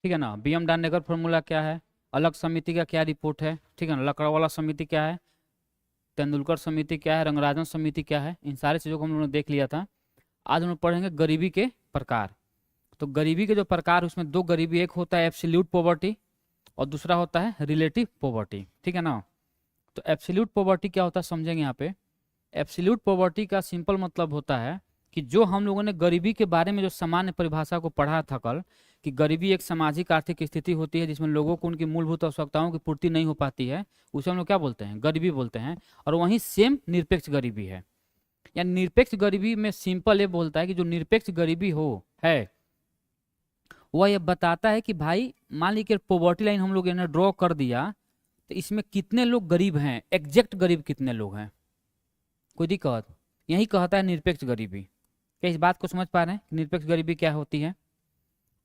ठीक है ना। बीएम डांडेकर फॉर्मूला क्या है, अलग समिति का क्या रिपोर्ट है, ठीक है ना, लकड़वाला समिति क्या है, तेंदुलकर समिति क्या है, रंगराजन समिति क्या है, इन सारी चीज़ों को हम लोगों ने देख लिया था। आज हम लोग पढ़ेंगे गरीबी के प्रकार। तो गरीबी के जो प्रकार है उसमें दो गरीबी, एक होता है एब्सोल्यूट पॉवर्टी और दूसरा होता है रिलेटिव पॉवर्टी, ठीक है ना। तो एब्सोल्यूट पॉवर्टी क्या होता है समझेंगे यहाँ पे। एब्सोल्यूट पॉवर्टी का सिंपल मतलब होता है कि जो हम लोगों ने गरीबी के बारे में जो सामान्य परिभाषा को पढ़ा था कल, कि गरीबी एक सामाजिक आर्थिक स्थिति होती है जिसमें लोगों को उनकी मूलभूत आवश्यकताओं की पूर्ति नहीं हो पाती है, उसे हम लोग क्या बोलते हैं, गरीबी बोलते हैं। और वहीं सेम निरपेक्ष गरीबी है। यानी निरपेक्ष गरीबी में सिंपल ये बोलता है कि जो निरपेक्ष गरीबी हो है वह ये बताता है कि भाई मान लीजिए पॉवर्टी लाइन हम लोग ने ड्रॉ कर दिया, तो इसमें कितने लोग गरीब हैं, एग्जैक्ट गरीब कितने लोग हैं, कोई दिक्कत। यही कहता है निरपेक्ष गरीबी। क्या इस बात को समझ पा रहे हैं कि निरपेक्ष गरीबी क्या होती है।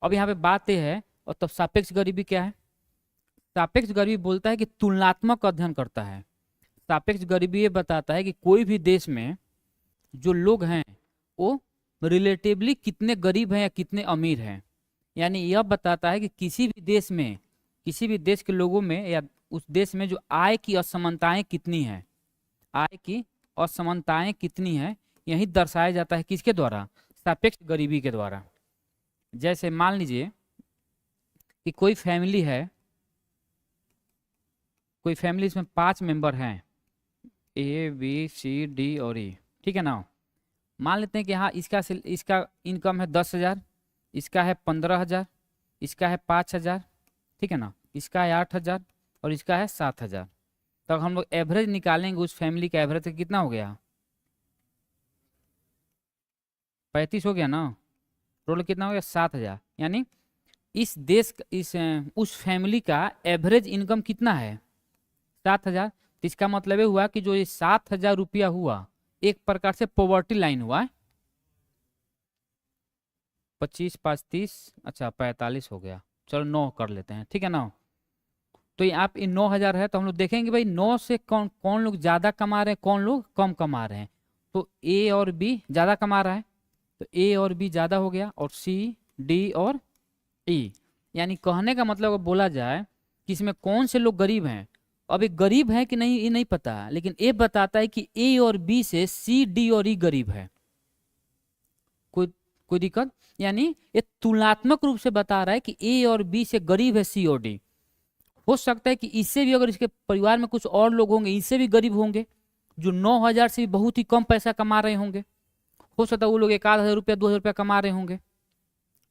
अब यहाँ पे बात यह है, और तब सापेक्ष गरीबी क्या है। सापेक्ष गरीबी बोलता है कि तुलनात्मक अध्ययन करता है। सापेक्ष गरीबी ये बताता है कि कोई भी देश में जो लोग हैं वो रिलेटिवली कितने गरीब हैं या कितने अमीर हैं। यानी यह बताता है कि किसी भी देश में, किसी भी देश के लोगों में या उस देश में जो आय की असमानताएं कितनी हैं, आय की असमानताएं कितनी हैं, यही दर्शाया जाता है किसके द्वारा, सापेक्ष गरीबी के द्वारा। जैसे मान लीजिए कि कोई फैमिली है, कोई फैमिली इसमें 5 मेंबर हैं, ए बी सी डी और ई, ठीक है ना। मान लेते हैं कि हाँ इसका इनकम है 10,000, इसका है 15,000, इसका है 5,000, ठीक है ना, इसका है 8,000 और इसका है 7,000। तो हम लोग एवरेज निकालेंगे उस फैमिली का एवरेज कितना हो गया, 35 हो गया ना। टोटल कितना हो गया 7,000। यानी इस देश उस फैमिली का एवरेज इनकम कितना है 7,000। तो इसका मतलब ये हुआ कि जो ये 7,000 रुपया हुआ एक प्रकार से पॉवर्टी लाइन हुआ है। 25 5 30, अच्छा 45 हो गया, चलो 9 कर लेते हैं, ठीक है ना। तो ये आप इन 9,000 है तो हम लोग देखेंगे भाई 9 से कौन कौन लोग ज्यादा कमा रहे हैं, कौन लोग कम कमा रहे हैं। तो ए और बी ज्यादा कमा रहा है, तो ए और बी ज्यादा हो गया, और सी डी और ई। यानी कहने का मतलब अगर बोला जाए कि इसमें कौन से लोग गरीब हैं, अब ये गरीब है कि नहीं ये नहीं पता, लेकिन ये बताता है कि ए और बी से सी डी और ई गरीब है। कोई कोई दिक्कत। यानी ये तुलनात्मक रूप से बता रहा है कि ए और बी से गरीब है सी और डी। हो सकता है कि इससे भी, अगर इसके परिवार में कुछ और लोग होंगे इससे भी गरीब होंगे, जो 9,000 से भी बहुत ही कम पैसा कमा रहे होंगे। हो सकता है वो लोग 1,000 रुपया 2,000 रुपया कमा रहे होंगे,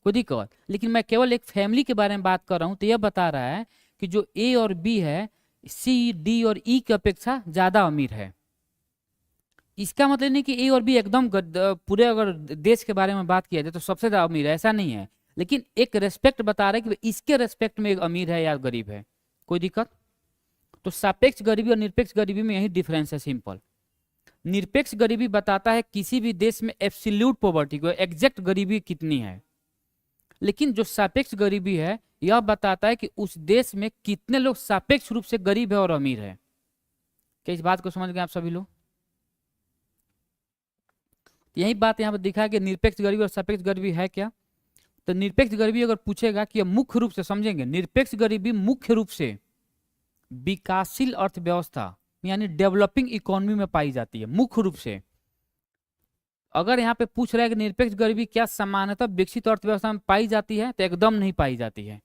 कोई दिक्कत। लेकिन मैं केवल एक फैमिली के बारे में बात कर रहा हूं, तो यह बता रहा है कि जो ए और बी है सी डी और ई की अपेक्षा ज्यादा अमीर है। इसका मतलब नहीं कि ए और बी एकदम पूरे, अगर देश के बारे में बात किया जाए तो सबसे ज्यादा अमीर है, ऐसा नहीं है। लेकिन एक रेस्पेक्ट बता रहा है कि इसके रेस्पेक्ट में एक अमीर है या गरीब है, कोई दिक्कत। तो सापेक्ष गरीबी और निरपेक्ष गरीबी में यही डिफरेंस है, सिंपल। निरपेक्ष गरीबी बताता है किसी भी देश में एब्सोल्यूट पॉवर्टी को, एग्जैक्ट गरीबी कितनी है। लेकिन जो सापेक्ष गरीबी है यह बताता है कि उस देश में कितने लोग सापेक्ष रूप से गरीब है और अमीर है। क्या इस बात को समझ गए आप सभी लोग। यही बात यहाँ पर दिखा है कि निरपेक्ष गरीबी और सापेक्ष गरीबी है क्या। तो निरपेक्ष गरीबी अगर पूछेगा कि मुख्य रूप से समझेंगे, निरपेक्ष गरीबी मुख्य रूप से विकासशील अर्थव्यवस्था यानी डेवलपिंग इकोनॉमी में पाई जाती है, मुख्य रूप से। अगर यहाँ पे पूछ रहा है कि निरपेक्ष गरीबी क्या सामान्यतः विकसित अर्थव्यवस्था में पाई जाती है, तो एकदम नहीं पाई जाती है।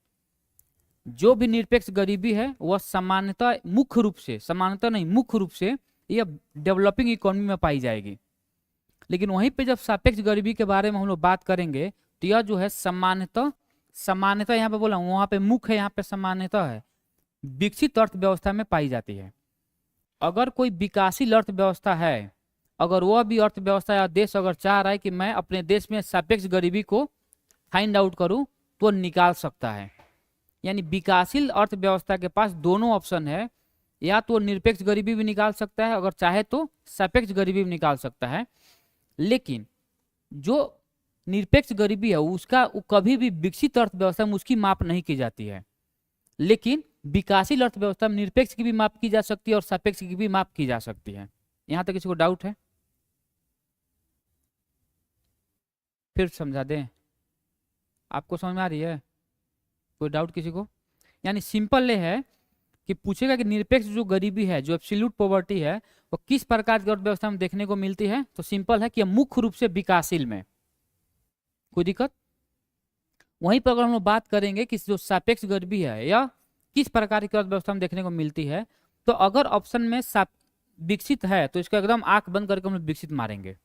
जो भी निरपेक्ष गरीबी है वह सामान्यतः, मुख्य रूप से, सामान्यतः नहीं मुख्य रूप से यह डेवलपिंग इकोनॉमी में पाई जाएगी। लेकिन वहीं पे जब सापेक्ष गरीबी के बारे में हम लोग बात करेंगे तो यह जो है सामान्यतः, सामान्यतः यहाँ पे बोला हूं, वहां पे मुख्य है, यहाँ पे सामान्यतः है, विकसित अर्थव्यवस्था में पाई जाती है। अगर कोई विकासशील अर्थव्यवस्था है, अगर वह भी अर्थव्यवस्था या देश अगर चाह रहा है कि मैं अपने देश में सापेक्ष गरीबी को फाइंड आउट करूं, तो निकाल सकता है। यानी विकासशील अर्थव्यवस्था के पास दोनों ऑप्शन है, या तो निरपेक्ष गरीबी भी निकाल सकता है, अगर चाहे तो सापेक्ष गरीबी भी निकाल सकता है। लेकिन जो निरपेक्ष गरीबी है उसका कभी भी विकसित अर्थव्यवस्था में उसकी माप नहीं की जाती है। लेकिन विकासशील अर्थव्यवस्था में निरपेक्ष की भी माप की जा सकती है और सापेक्ष की भी माप की जा सकती है। यहां तक किसी को डाउट है, फिर समझा दें, आपको समझ में आ रही है। कोई डाउट किसी को? यानी सिंपल ये है कि पूछेगा कि निरपेक्ष जो गरीबी है, जो एब्सोल्यूट पॉवर्टी है, वो किस प्रकार की अर्थव्यवस्था में देखने को मिलती है? तो सिंपल है कि यह मुख्य रूप से विकासशील में। कोई दिक्कत? वहीं पर अगर हम लोग बात करेंगे कि जो सापेक्ष गरीबी है या किस प्रकार की अर्थव्यवस्था में देखने को मिलती है, तो अगर ऑप्शन में विकसित है तो इसका एकदम आंख बंद करके हम लोग विकसित मारेंगे।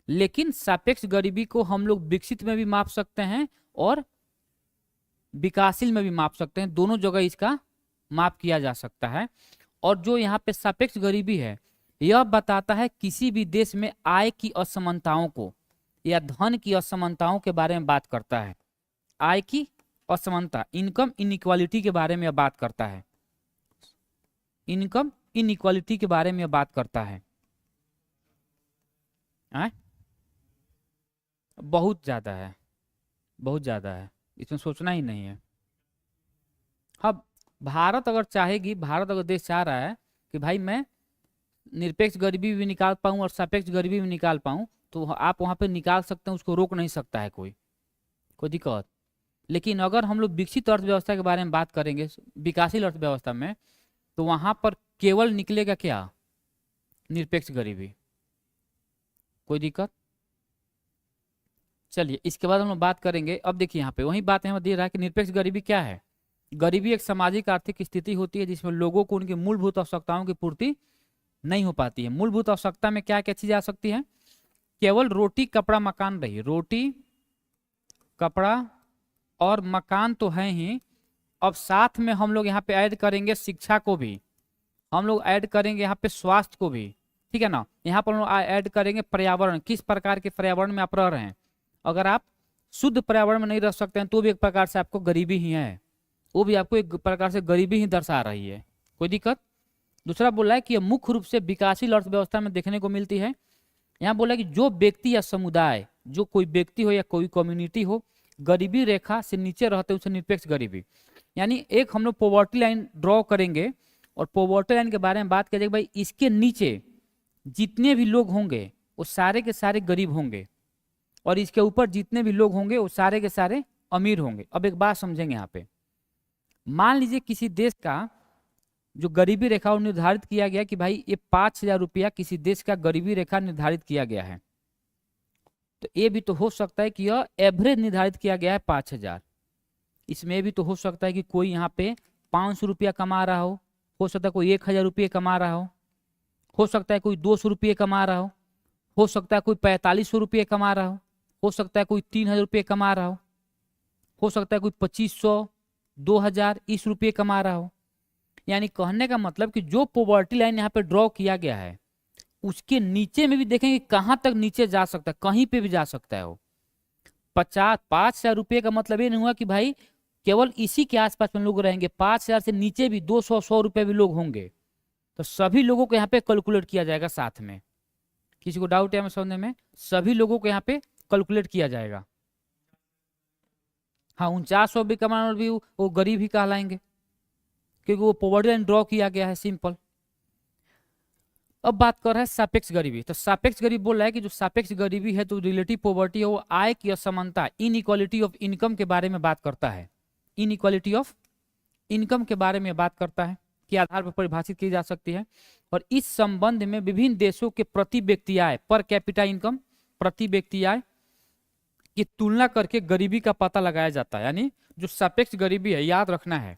लेकिन सापेक्ष गरीबी को हम लोग विकसित में भी माप सकते हैं और विकासशील में भी माप सकते हैं, दोनों जगह इसका माप किया जा सकता है। और जो यहाँ पे सापेक्ष गरीबी है, यह बताता है किसी भी देश में आय की असमानताओं को या धन की असमानताओं के बारे में बात करता है। आय की असमानता, इनकम इनइक्वालिटी के बारे में यह बात करता है। इनकम इनइक्वालिटी के बारे में यह बात करता है। बहुत ज्यादा है, बहुत ज्यादा है, इसमें सोचना ही नहीं है। अब भारत अगर चाहेगी, भारत अगर देश चाह रहा है कि भाई मैं निरपेक्ष गरीबी भी निकाल पाऊं और सापेक्ष गरीबी भी निकाल पाऊं, तो आप वहां पे निकाल सकते हैं, उसको रोक नहीं सकता है कोई दिक्कत। लेकिन अगर हम लोग विकसित अर्थव्यवस्था के बारे में बात करेंगे, विकासशील अर्थव्यवस्था में, तो वहां पर केवल निकलेगा क्या? निरपेक्ष गरीबी। कोई दिक्कत? चलिए इसके बाद हम लोग बात करेंगे। अब देखिए यहाँ पे वही बात यहाँ दे रहा है कि निरपेक्ष गरीबी क्या है। गरीबी एक सामाजिक आर्थिक स्थिति होती है जिसमें लोगों को उनकी मूलभूत आवश्यकताओं की पूर्ति नहीं हो पाती है। मूलभूत आवश्यकता में क्या क्या चीज आ सकती है? केवल रोटी कपड़ा मकान रही। रोटी कपड़ा और मकान तो है ही, अब साथ में हम लोग यहाँ पे ऐड करेंगे शिक्षा को भी, हम लोग ऐड करेंगे यहाँ पे स्वास्थ्य को भी, ठीक है ना। यहाँ पर हम लोग ऐड करेंगे पर्यावरण, किस प्रकार के पर्यावरण में आप रह रहे हैं। अगर आप शुद्ध पर्यावरण में नहीं रह सकते हैं तो भी एक प्रकार से आपको गरीबी ही है, वो भी आपको एक प्रकार से गरीबी ही दर्शा रही है। कोई दिक्कत? दूसरा बोला है कि यह मुख्य रूप से विकासशील अर्थव्यवस्था में देखने को मिलती है। यहाँ बोला कि जो व्यक्ति या समुदाय, जो कोई व्यक्ति हो या कोई कम्युनिटी हो, गरीबी रेखा से नीचे रहते हैं, उसे निरपेक्ष गरीबी। यानी एक हम लोग पॉवर्टी लाइन ड्रॉ करेंगे और पॉवर्टी लाइन के बारे में बात करेंगे, भाई इसके नीचे जितने भी लोग होंगे वो सारे के सारे गरीब होंगे और इसके ऊपर जितने भी लोग होंगे वो सारे के सारे अमीर होंगे। अब एक बात समझेंगे यहाँ पे, मान लीजिए किसी देश का जो गरीबी रेखा वो निर्धारित किया गया कि भाई ये 5,000 रुपया किसी देश का गरीबी रेखा निर्धारित किया गया है, तो ये भी तो हो सकता है कि यह एवरेज निर्धारित किया गया है 5,000। इसमें भी तो हो सकता है कि कोई यहाँ पे 500 रुपया कमा रहा हो सकता है कोई 1,000 रुपये कमा रहा हो सकता है कोई 200 रुपये कमा रहा हो सकता है कोई 4,500 रुपये कमा रहा हो सकता है कोई 3,000 रुपये कमा रहा हो सकता है कोई 2,500 2,000 इस रुपये कमा रहा हो। यानी कहने का मतलब कि जो पॉवर्टी लाइन यहाँ पे ड्रॉ किया गया है उसके नीचे में भी देखेंगे कहां तक नीचे जा सकता है, कहीं पे भी जा सकता है वो। 5,000 रुपये का मतलब ये नहीं हुआ कि भाई केवल इसी के आसपास में लोग रहेंगे, 5,000 से नीचे भी 200-100 रुपये भी लोग होंगे, तो सभी लोगों को यहाँ पे कैलकुलेट किया जाएगा साथ में। किसी को डाउट है हमें समझने में? सभी लोगों को यहाँ पे कैलकुलेट किया जाएगा। हाँ 49,000 भी कमाने वाले भी वो गरीब ही कहलाएंगे क्योंकि वो पॉवर्टी लाइन ड्रॉ किया गया है, सिंपल। अब बात कर रहा है सापेक्ष गरीबी। तो सापेक्ष गरीबी बोल रहा है कि जो सापेक्ष गरीबी है तो रिलेटिव पॉवर्टी है, वो आय की असमानता, इनइक्वालिटी ऑफ इनकम के बारे में बात करता है। इनइक्वालिटी ऑफ इनकम के बारे में बात करता है के आधार पर परिभाषित की जा सकती है। और इस संबंध में विभिन्न देशों के प्रति व्यक्ति आय, पर कैपिटा इनकम, प्रति व्यक्ति आय की तुलना करके गरीबी का पता लगाया जाता है। यानी जो सापेक्ष गरीबी है, याद रखना है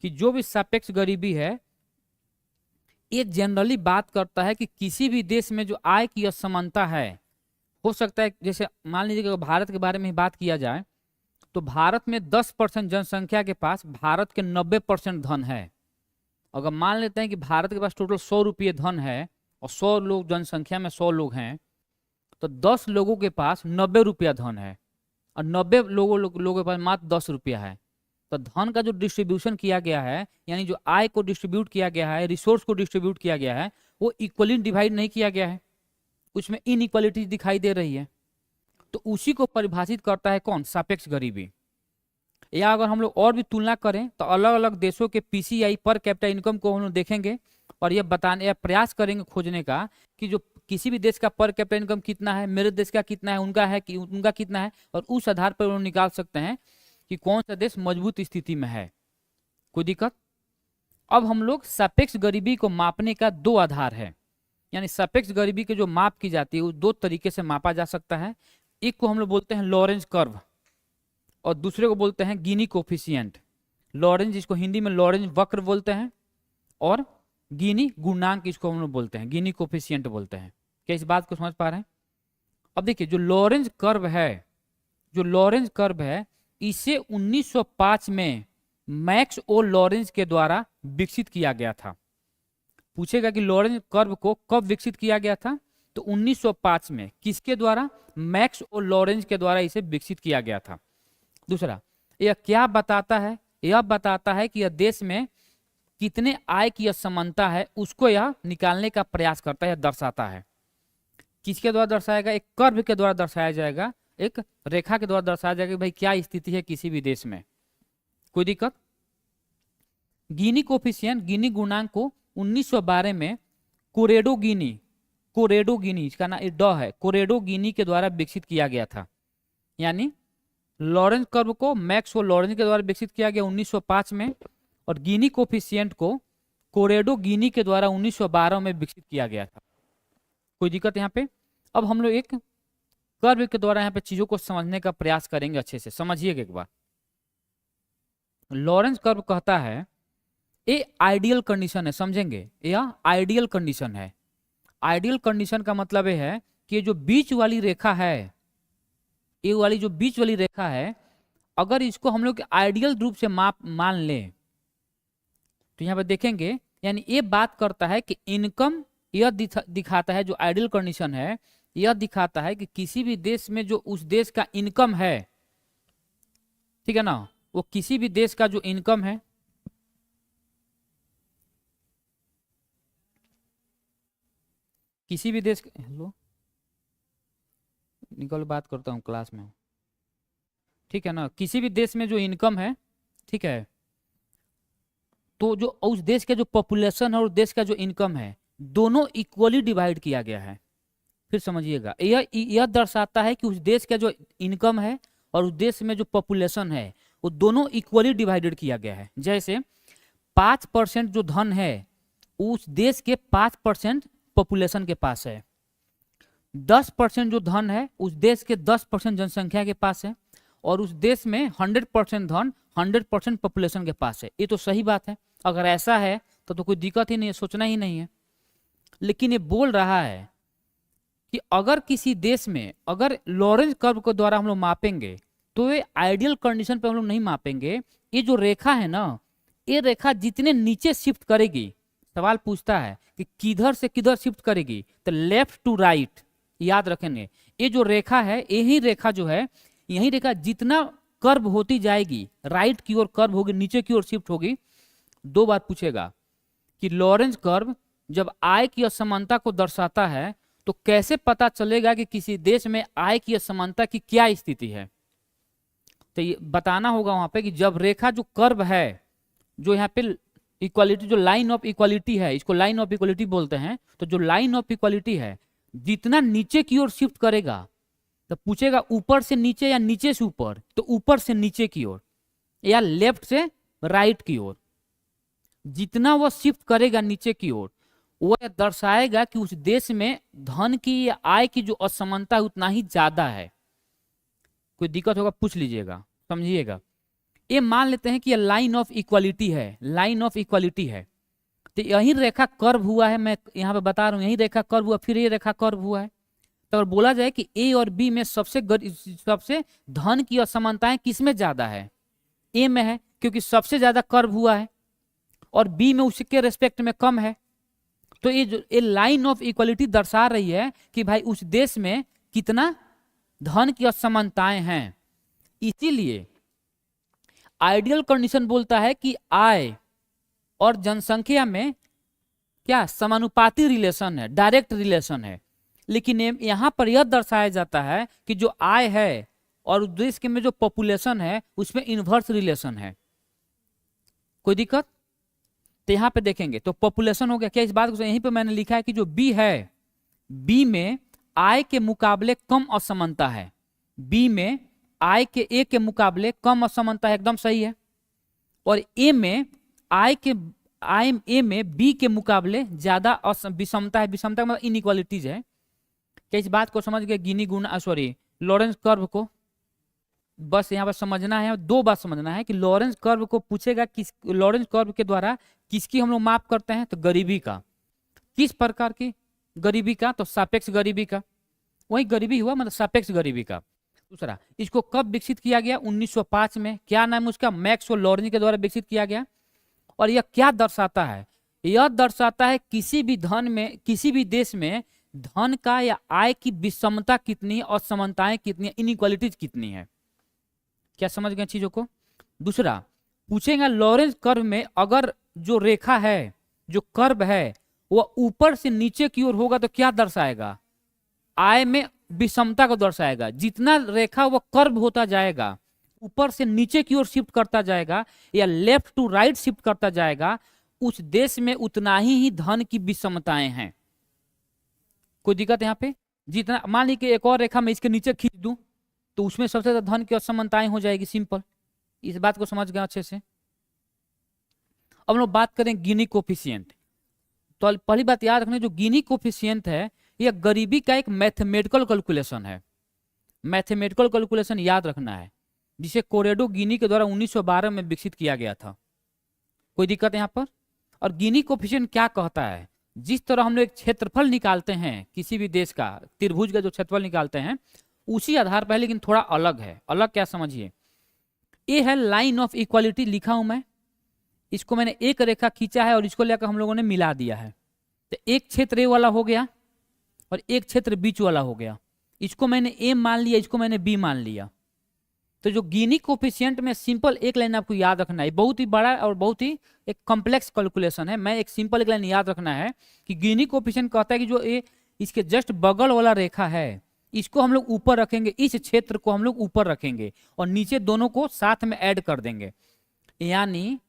कि जो भी सापेक्ष गरीबी है ये जनरली बात करता है कि किसी भी देश में जो आय की असमानता है, हो सकता है जैसे मान लीजिए कि भारत के बारे में बात किया जाए तो भारत में 10% जनसंख्या के पास भारत के 90% धन है। अगर मान लेते हैं कि भारत के पास टोटल 100 रुपये धन है और 100 लोग जनसंख्या में 100 लोग हैं, तो 10 लोगों के पास 90 रुपया धन है और 90 लोगों के पास मात्र 10 रुपया है। तो धन का जो डिस्ट्रीब्यूशन किया गया है, यानी जो आय को डिस्ट्रीब्यूट किया गया है, रिसोर्स को डिस्ट्रीब्यूट किया गया है, वो इक्वली डिवाइड नहीं किया गया है, उसमें इनइक्वालिटी दिखाई दे रही है। तो उसी को परिभाषित करता है कौन? सापेक्ष गरीबी। या अगर हम लोग और भी तुलना करें तो अलग अलग देशों के पीसीआई, पर कैपिटा इनकम को हम लोग देखेंगे और ये बताने या प्रयास करेंगे खोजने का कि जो किसी भी देश का पर कैपिटा इनकम कितना है, मेरे देश का कितना है, उनका कितना है, और उस आधार पर हम निकाल सकते हैं कि कौन सा देश मजबूत स्थिति में है। कोई दिक्कत? अब हम लोग सापेक्ष गरीबी को मापने का दो आधार है, यानी सापेक्ष गरीबी के जो माप की जाती है वो दो तरीके से मापा जा सकता है। एक को हम लोग बोलते हैं लॉरेंज कर्व और दूसरे को बोलते हैं गिनी कोफिशिएंट। लॉरेंज, इसको हिंदी में लॉरेंज वक्र बोलते हैं, और गिनी गुणांक, इसको हम लोग बोलते हैं गिनी कोफिशिएंट बोलते हैं। क्या इस बात को समझ पा रहे हैं? अब देखिए जो लॉरेंज कर्व है, जो लॉरेंज कर्व है, इसे 1905 में मैक्स ओ लॉरेंज के द्वारा विकसित किया गया था। पूछेगा कि लॉरेंज कर्व को कब विकसित किया गया था, तो 1905 में। किसके द्वारा? मैक्स ओ लॉरेंज के द्वारा इसे विकसित किया गया था। दूसरा, यह क्या बताता है? यह बताता है कि यह देश में कितने आय की असमानता है उसको यह निकालने का प्रयास करता है, दर्शाता है। किसके द्वारा दर्शाएगा? एक कर्व के द्वारा दर्शाया जाएगा, एक रेखा के द्वारा दर्शाया जाएगा कि भाई क्या स्थिति है किसी भी देश में। कोई दिक्कत? गिनी कोफिशिएंट, गिनी गुणांक को 1912 में कोरेडो गिनी, इसका नाम ड है, कोरेडो गिनी के द्वारा विकसित किया गया था। यानी लॉरेंज कर्व को मैक्स ओ लॉरेंज के द्वारा विकसित किया गया 1905 में, और गिनी कोफिशिएंट को कोरेडो गिनी के द्वारा 1912 में विकसित किया गया था। कोई दिक्कत यहाँ पे? अब हम लोग एक कर्व के द्वारा यहाँ पे चीजों को समझने का प्रयास करेंगे। अच्छे से समझिएगा एक बार। लॉरेंज कर्व कहता है ये आइडियल कंडीशन है, समझेंगे? यह आइडियल कंडीशन है। आइडियल कंडीशन का मतलब ये है कि जो बीच वाली रेखा है, ये वाली जो बीच वाली रेखा है, अगर इसको हम लोग आइडियल रूप से मान लें तो यहाँ पे देखेंगे, यानी ये बात करता है कि इनकम, यह दिखाता है, जो आइडियल कंडीशन है यह दिखाता है कि किसी भी देश में जो उस देश का इनकम है, ठीक है ना, वो किसी भी देश का जो इनकम है, किसी भी देश, हेलो निकल, बात करता हूँ क्लास में, ठीक है ना, किसी भी देश में जो इनकम है, ठीक है, तो जो उस देश के जो पॉपुलेशन है और देश का जो इनकम है, दोनों इक्वली डिवाइड किया गया है। फिर समझिएगा, यह दर्शाता है कि उस देश का जो इनकम है और उस देश में जो पॉपुलेशन है वो दोनों इक्वली डिवाइडेड किया गया है। जैसे 5% जो धन है उस देश के 5% पॉपुलेशन के पास है, 10% जो धन है उस देश के 10% जनसंख्या के पास है, और उस देश में 100% धन 100% पॉपुलेशन के पास है। ये तो सही बात है। अगर ऐसा है तो कोई दिक्कत ही नहीं है, सोचना ही नहीं है। लेकिन ये बोल रहा है कि अगर किसी देश में, अगर लॉरेंज कर्व के द्वारा हम लोग मापेंगे तो ये आइडियल कंडीशन पे हम लोग नहीं मापेंगे। ये जो रेखा है ना, ये रेखा जितने नीचे शिफ्ट करेगी, सवाल पूछता है कि किधर से किधर शिफ्ट करेगी, तो लेफ्ट टू राइट, याद रखेंगे। ये जो रेखा है, यही रेखा जो है, यही रेखा जितना कर्व होती जाएगी, राइट की ओर कर्व होगी, नीचे की ओर शिफ्ट होगी। दो बात पूछेगा कि लॉरेंज कर्व जब आय की असमानता को दर्शाता है तो कैसे पता चलेगा कि किसी देश में आय की असमानता की क्या स्थिति है। तो ये बताना होगा वहां पे कि जब रेखा जो कर्व है, जो यहाँ पे इक्वालिटी, जो लाइन ऑफ इक्वालिटी है, इसको लाइन ऑफ इक्वालिटी बोलते हैं, तो जो लाइन ऑफ इक्वालिटी है जितना नीचे की ओर शिफ्ट करेगा, तो पूछेगा ऊपर से नीचे या नीचे से ऊपर, तो ऊपर से नीचे की ओर या लेफ्ट से राइट की ओर। जितना वो शिफ्ट करेगा नीचे की ओर, वो दर्शाएगा कि उस देश में धन की या आय की जो असमानता है उतना ही ज्यादा है। कोई दिक्कत होगा पूछ लीजिएगा, समझिएगा। ये मान लेते हैं कि ये लाइन ऑफ इक्वालिटी है, लाइन ऑफ इक्वालिटी है, तो यही रेखा कर्व हुआ है, मैं यहाँ पे बता रहा हूँ, यही रेखा कर्व हुआ, फिर ये रेखा कर्व हुआ है। तो अगर बोला जाए कि ए और बी में सबसे धन की असमानताएं किसमें ज्यादा है, ए में है, क्योंकि सबसे ज्यादा कर्व हुआ है, और बी में उसके रेस्पेक्ट में कम है। तो ये लाइन ऑफ इक्वालिटी दर्शा रही है कि भाई उस देश में कितना धन की असमानताएं हैं। इसीलिए आइडियल कंडीशन बोलता है कि आय और जनसंख्या में क्या समानुपाती रिलेशन है, डायरेक्ट रिलेशन है। लेकिन यहां पर यह दर्शाया जाता है कि जो आय है और उस देश के में जो पॉपुलेशन है उसमें इनवर्स रिलेशन है। कोई दिक्कत? तो यहां पे देखेंगे तो पॉपुलेशन हो गया। क्या इस बात को यहीं पे मैंने लिखा है कि जो बी है, बी में आय के मुकाबले कम असमानता है, बी में आई के ए के मुकाबले कम असमानता है, एकदम सही है। और ए में आई ए में बी के मुकाबले ज्यादा विषमता है, विषमता का मतलब इनइक्वालिटीज है। क्या इस बात को समझ गए? गिनी गुना सॉरी लॉरेंस कर्व को बस यहाँ पर समझना है, दो बात समझना है कि लॉरेंस कर्व को पूछेगा किस, लॉरेंस कर्व के द्वारा किसकी हम लोग माप करते हैं? तो गरीबी का। किस प्रकार की गरीबी का? तो सापेक्ष गरीबी का। वही गरीबी हुआ मतलब सापेक्ष गरीबी का। दूसरा, इसको कब विकसित किया गया? 1905 में। क्या नाम है उसका? मैक्स और लॉरेंज के द्वारा विकसित किया गया। और यह क्या दर्शाता है? यह दर्शाता है किसी भी धन में, किसी भी देश में धन का या आय की विषमता कितनी, असमानताएं कितनी, इनइक्वालिटीज कितनी है। क्या समझ गए चीजों को? दूसरा पूछेगा लॉरेंज कर्व में अगर जो रेखा है, जो कर्व है, वह ऊपर से नीचे की ओर होगा तो क्या दर्शाएगा? आय में विषमता को दर्शाएगा। जितना रेखा वह कर्व होता जाएगा, ऊपर से नीचे की ओर शिफ्ट करता जाएगा या लेफ्ट टू राइट शिफ्ट करता जाएगा, उस देश में उतना ही धन की विषमताएं हैं। कोई दिक्कत यहाँ पे? जितना मान ली कि एक और रेखा में इसके नीचे खींच दूं तो उसमें सबसे ज्यादा धन की असमानताएं हो जाएगी। सिंपल, इस बात को समझ गए अच्छे से। अब हम लोग बात करें गिनी कोफिशिएंट। तो पहली बात याद रखना, जो गिनी कोफिशिएंट है यह गरीबी का एक मैथमेटिकल कैलकुलेशन है। मैथमेटिकल कैलकुलेशन याद रखना है, जिसे कोरेडो गिनी के द्वारा 1912 में विकसित किया गया था। कोई दिक्कत यहाँ पर? और गिनी कोफिशिएंट क्या कहता है? जिस तरह हम लोग एक क्षेत्रफल निकालते हैं किसी भी देश का, त्रिभुज का जो क्षेत्रफल निकालते हैं उसी आधार पर है, लेकिन थोड़ा अलग है। अलग क्या समझिए? ये है लाइन ऑफ इक्वालिटी, लिखा हूं मैं। इसको मैंने एक रेखा खींचा है और इसको लेकर हम लोगों ने मिला दिया है। तो एक क्षेत्र ए वाला हो गया और एक क्षेत्र बीच वाला हो गया। इसको मैंने ए मान लिया, इसको मैंने बी मान लिया। तो जो गिनी कोफिशिएंट में सिंपल एक लाइन आपको याद रखना है, बहुत ही बड़ा और बहुत ही एक कॉम्प्लेक्स कैलकुलेशन है। मैं एक सिंपल एक लाइन याद रखना है कि गिनी कोफिशिएंट कहता है कि जो ए इसके जस्ट बगल वाला रेखा है, इसको हम लोग ऊपर रखेंगे, इस क्षेत्र को हम लोग ऊपर रखेंगे और नीचे दोनों को साथ में ऐड कर देंगे। यानी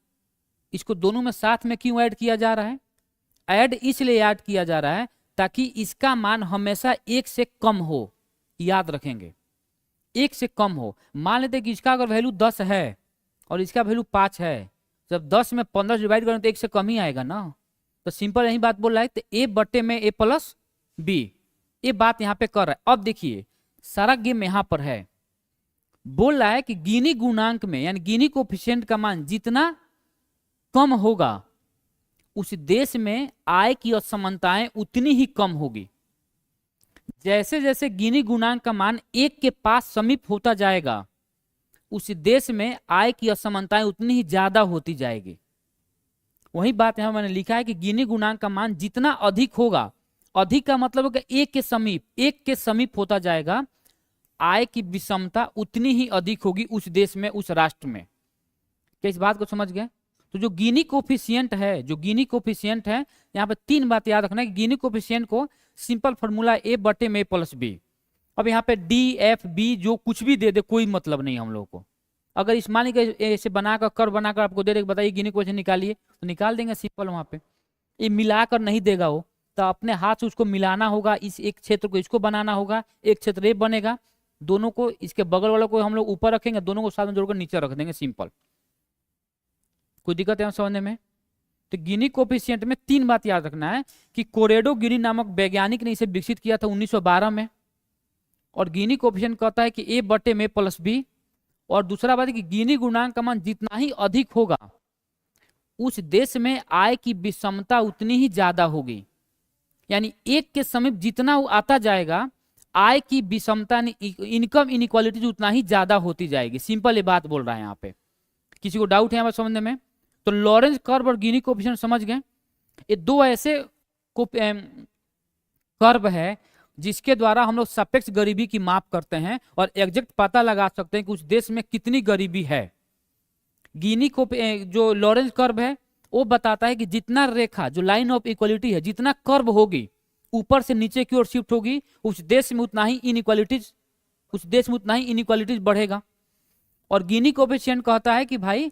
इसको दोनों में साथ में क्यों ऐड किया जा रहा है? ऐड इसलिए ऐड किया जा रहा है ताकि इसका मान हमेशा एक से कम हो। याद रखेंगे, एक से कम हो। मान लेते कि इसका अगर वैल्यू 10 है और इसका वैल्यू 5 है, जब 10 में 15 डिवाइड करें तो एक से कम ही आएगा ना। तो सिंपल यही बात बोल रहा है, तो ए बटे में ए प्लस बी, ये बात यहाँ पे कर रहा है। अब देखिए सारा गेम यहाँ पर है, बोल रहा है कि गिनी गुणांक में यानी गिनी कोफिशिएंट का मान जितना कम होगा उस देश में आय की असमानताएं उतनी ही कम होगी। जैसे जैसे गिनी गुणांक का मान एक के पास समीप होता जाएगा उस देश में आय की असमानताएं उतनी ही ज्यादा होती जाएगी। वही बात यहां मैंने लिखा है कि गिनी गुणांक का मान जितना अधिक होगा, अधिक का मतलब है कि एक के समीप होता जाएगा, आय की विषमता उतनी ही अधिक होगी उस देश में, उस राष्ट्र में। क्या इस बात को समझ गए? तो जो गिनी कोफिशिएंट है, जो गिनी कोफिशिएंट है, यहाँ पे तीन बात याद रखना है कि गिनी कोफिशिएंट को सिंपल फॉर्मूला ए बटे में प्लस बी। अब यहाँ पे डी एफ बी जो कुछ भी दे दे कोई मतलब नहीं हम लोग को। अगर इस मान के ऐसे बनाकर कर बनाकर आपको दे दे, बताइए गिनी कोफिशिएंट निकालिए, तो निकाल देंगे सिंपल। वहां पे ये मिलाकर नहीं देगा वो, तो अपने हाथ से उसको मिलाना होगा। इस एक क्षेत्र को इसको बनाना होगा, एक क्षेत्र ए बनेगा, दोनों को इसके बगल वालों को हम लोग ऊपर रखेंगे, दोनों को साथ में जोड़कर नीचे रख देंगे। सिंपल, कोई दिक्कत है समझने में? तो गिनी कोफिशिएंट में तीन बात याद रखना है कि कोरेडो गिनी नामक वैज्ञानिक ने इसे विकसित किया था 1912 में। और गिनी कोफिशिएंट कहता है कि ए बटे में प्लस बी। और दूसरा बात है कि गिनी गुणांक का मान जितना ही अधिक होगा उस देश में आय की विषमता उतनी ही ज्यादा होगी। यानी एक के समीप जितना वो आता जाएगा आय की विषमता, इनकम इनइक्वालिटी उतना ही ज्यादा होती जाएगी। सिंपल ये बात बोल रहा है यहाँ पे। किसी को डाउट है यहाँ पर समझने में? तो लॉरेंज कर्व और गिनी कोफिशिएंट समझ गए। ये दो ऐसे कर्व है जिसके द्वारा हम लोग सापेक्ष गरीबी की माप करते हैं और एग्जैक्ट पता लगा सकते हैं कि उस देश में कितनी गरीबी है। गिनी को जो लॉरेंज कर्व है वो बताता है कि जितना रेखा, जो लाइन ऑफ इक्वालिटी है, जितना कर्व होगी ऊपर से नीचे की ओर शिफ्ट होगी उस देश में उतना ही इनइक्वालिटीज बढ़ेगा। और गिनी कोफिशिएंट कहता है कि भाई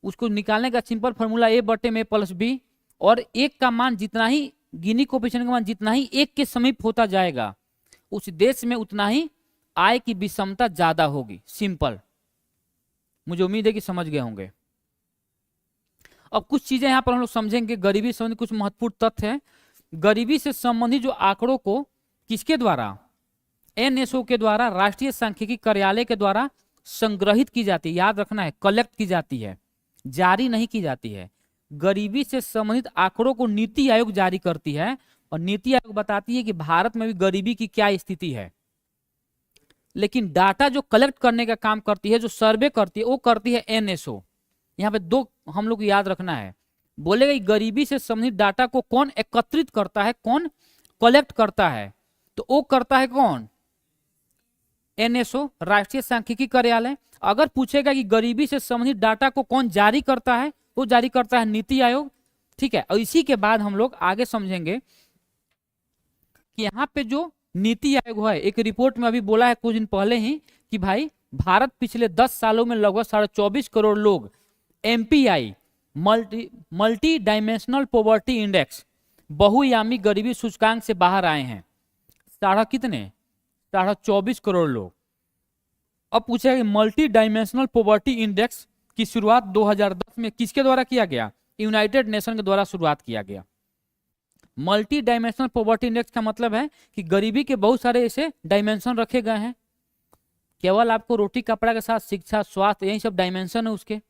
उसको निकालने का सिंपल फॉर्मूला ए बटे में प्लस बी। और एक का मान जितना ही, गिनी कोफिशिएंट का मान जितना ही एक के समीप होता जाएगा उस देश में उतना ही आय की विषमता ज्यादा होगी, सिंपल। मुझे उम्मीद है कि समझ गए होंगे। अब कुछ चीजें यहां पर हम लोग समझेंगे, गरीबी से संबंधित कुछ महत्वपूर्ण तथ्य है। गरीबी से संबंधित जो आंकड़ों को किसके द्वारा, एनएसओ के द्वारा, राष्ट्रीय सांख्यिकी कार्यालय के द्वारा संग्रहित की जाती है। याद रखना है, कलेक्ट की जाती है, जारी नहीं की जाती है। गरीबी से संबंधित आंकड़ों को नीति आयोग जारी करती है, और नीति आयोग बताती है कि भारत में भी गरीबी की क्या स्थिति है। लेकिन डाटा जो कलेक्ट करने का काम करती है, जो सर्वे करती है, वो करती है एनएसओ। यहाँ पे दो हम लोग को याद रखना है। बोलेगा कि गरीबी से संबंधित डाटा को कौन एकत्रित करता है, कौन कलेक्ट करता है, तो वो करता है कौन, एनएसओ, राष्ट्रीय सांख्यिकी कार्यालय। अगर पूछेगा कि गरीबी से संबंधित डाटा को कौन जारी करता है, वो जारी करता है नीति आयोग। ठीक है, और इसी के बाद हम लोग आगे समझेंगे कि यहाँ पे जो नीति आयोग है, एक रिपोर्ट में अभी बोला है कुछ दिन पहले ही कि भाई भारत पिछले 10 सालों में लगभग 24.5 करोड़ लोग MPI, multi dimensional poverty index, बहुआयामी गरीबी सूचकांक से बाहर आए हैं। साढ़े कितने, 24.5 करोड़ लोग। अब पूछेगा कि मल्टी डायमेंशनल पॉवर्टी इंडेक्स की शुरुआत 2010 में किसके द्वारा किया गया, यूनाइटेड नेशन के द्वारा शुरुआत किया गया। मल्टी डायमेंशनल पॉवर्टी इंडेक्स का मतलब है कि गरीबी के बहुत सारे ऐसे डायमेंशन रखे गए हैं। केवल आपको रोटी कपड़ा के साथ शिक्षा, स्वास्थ्य, यही सब डायमेंशन है उसके,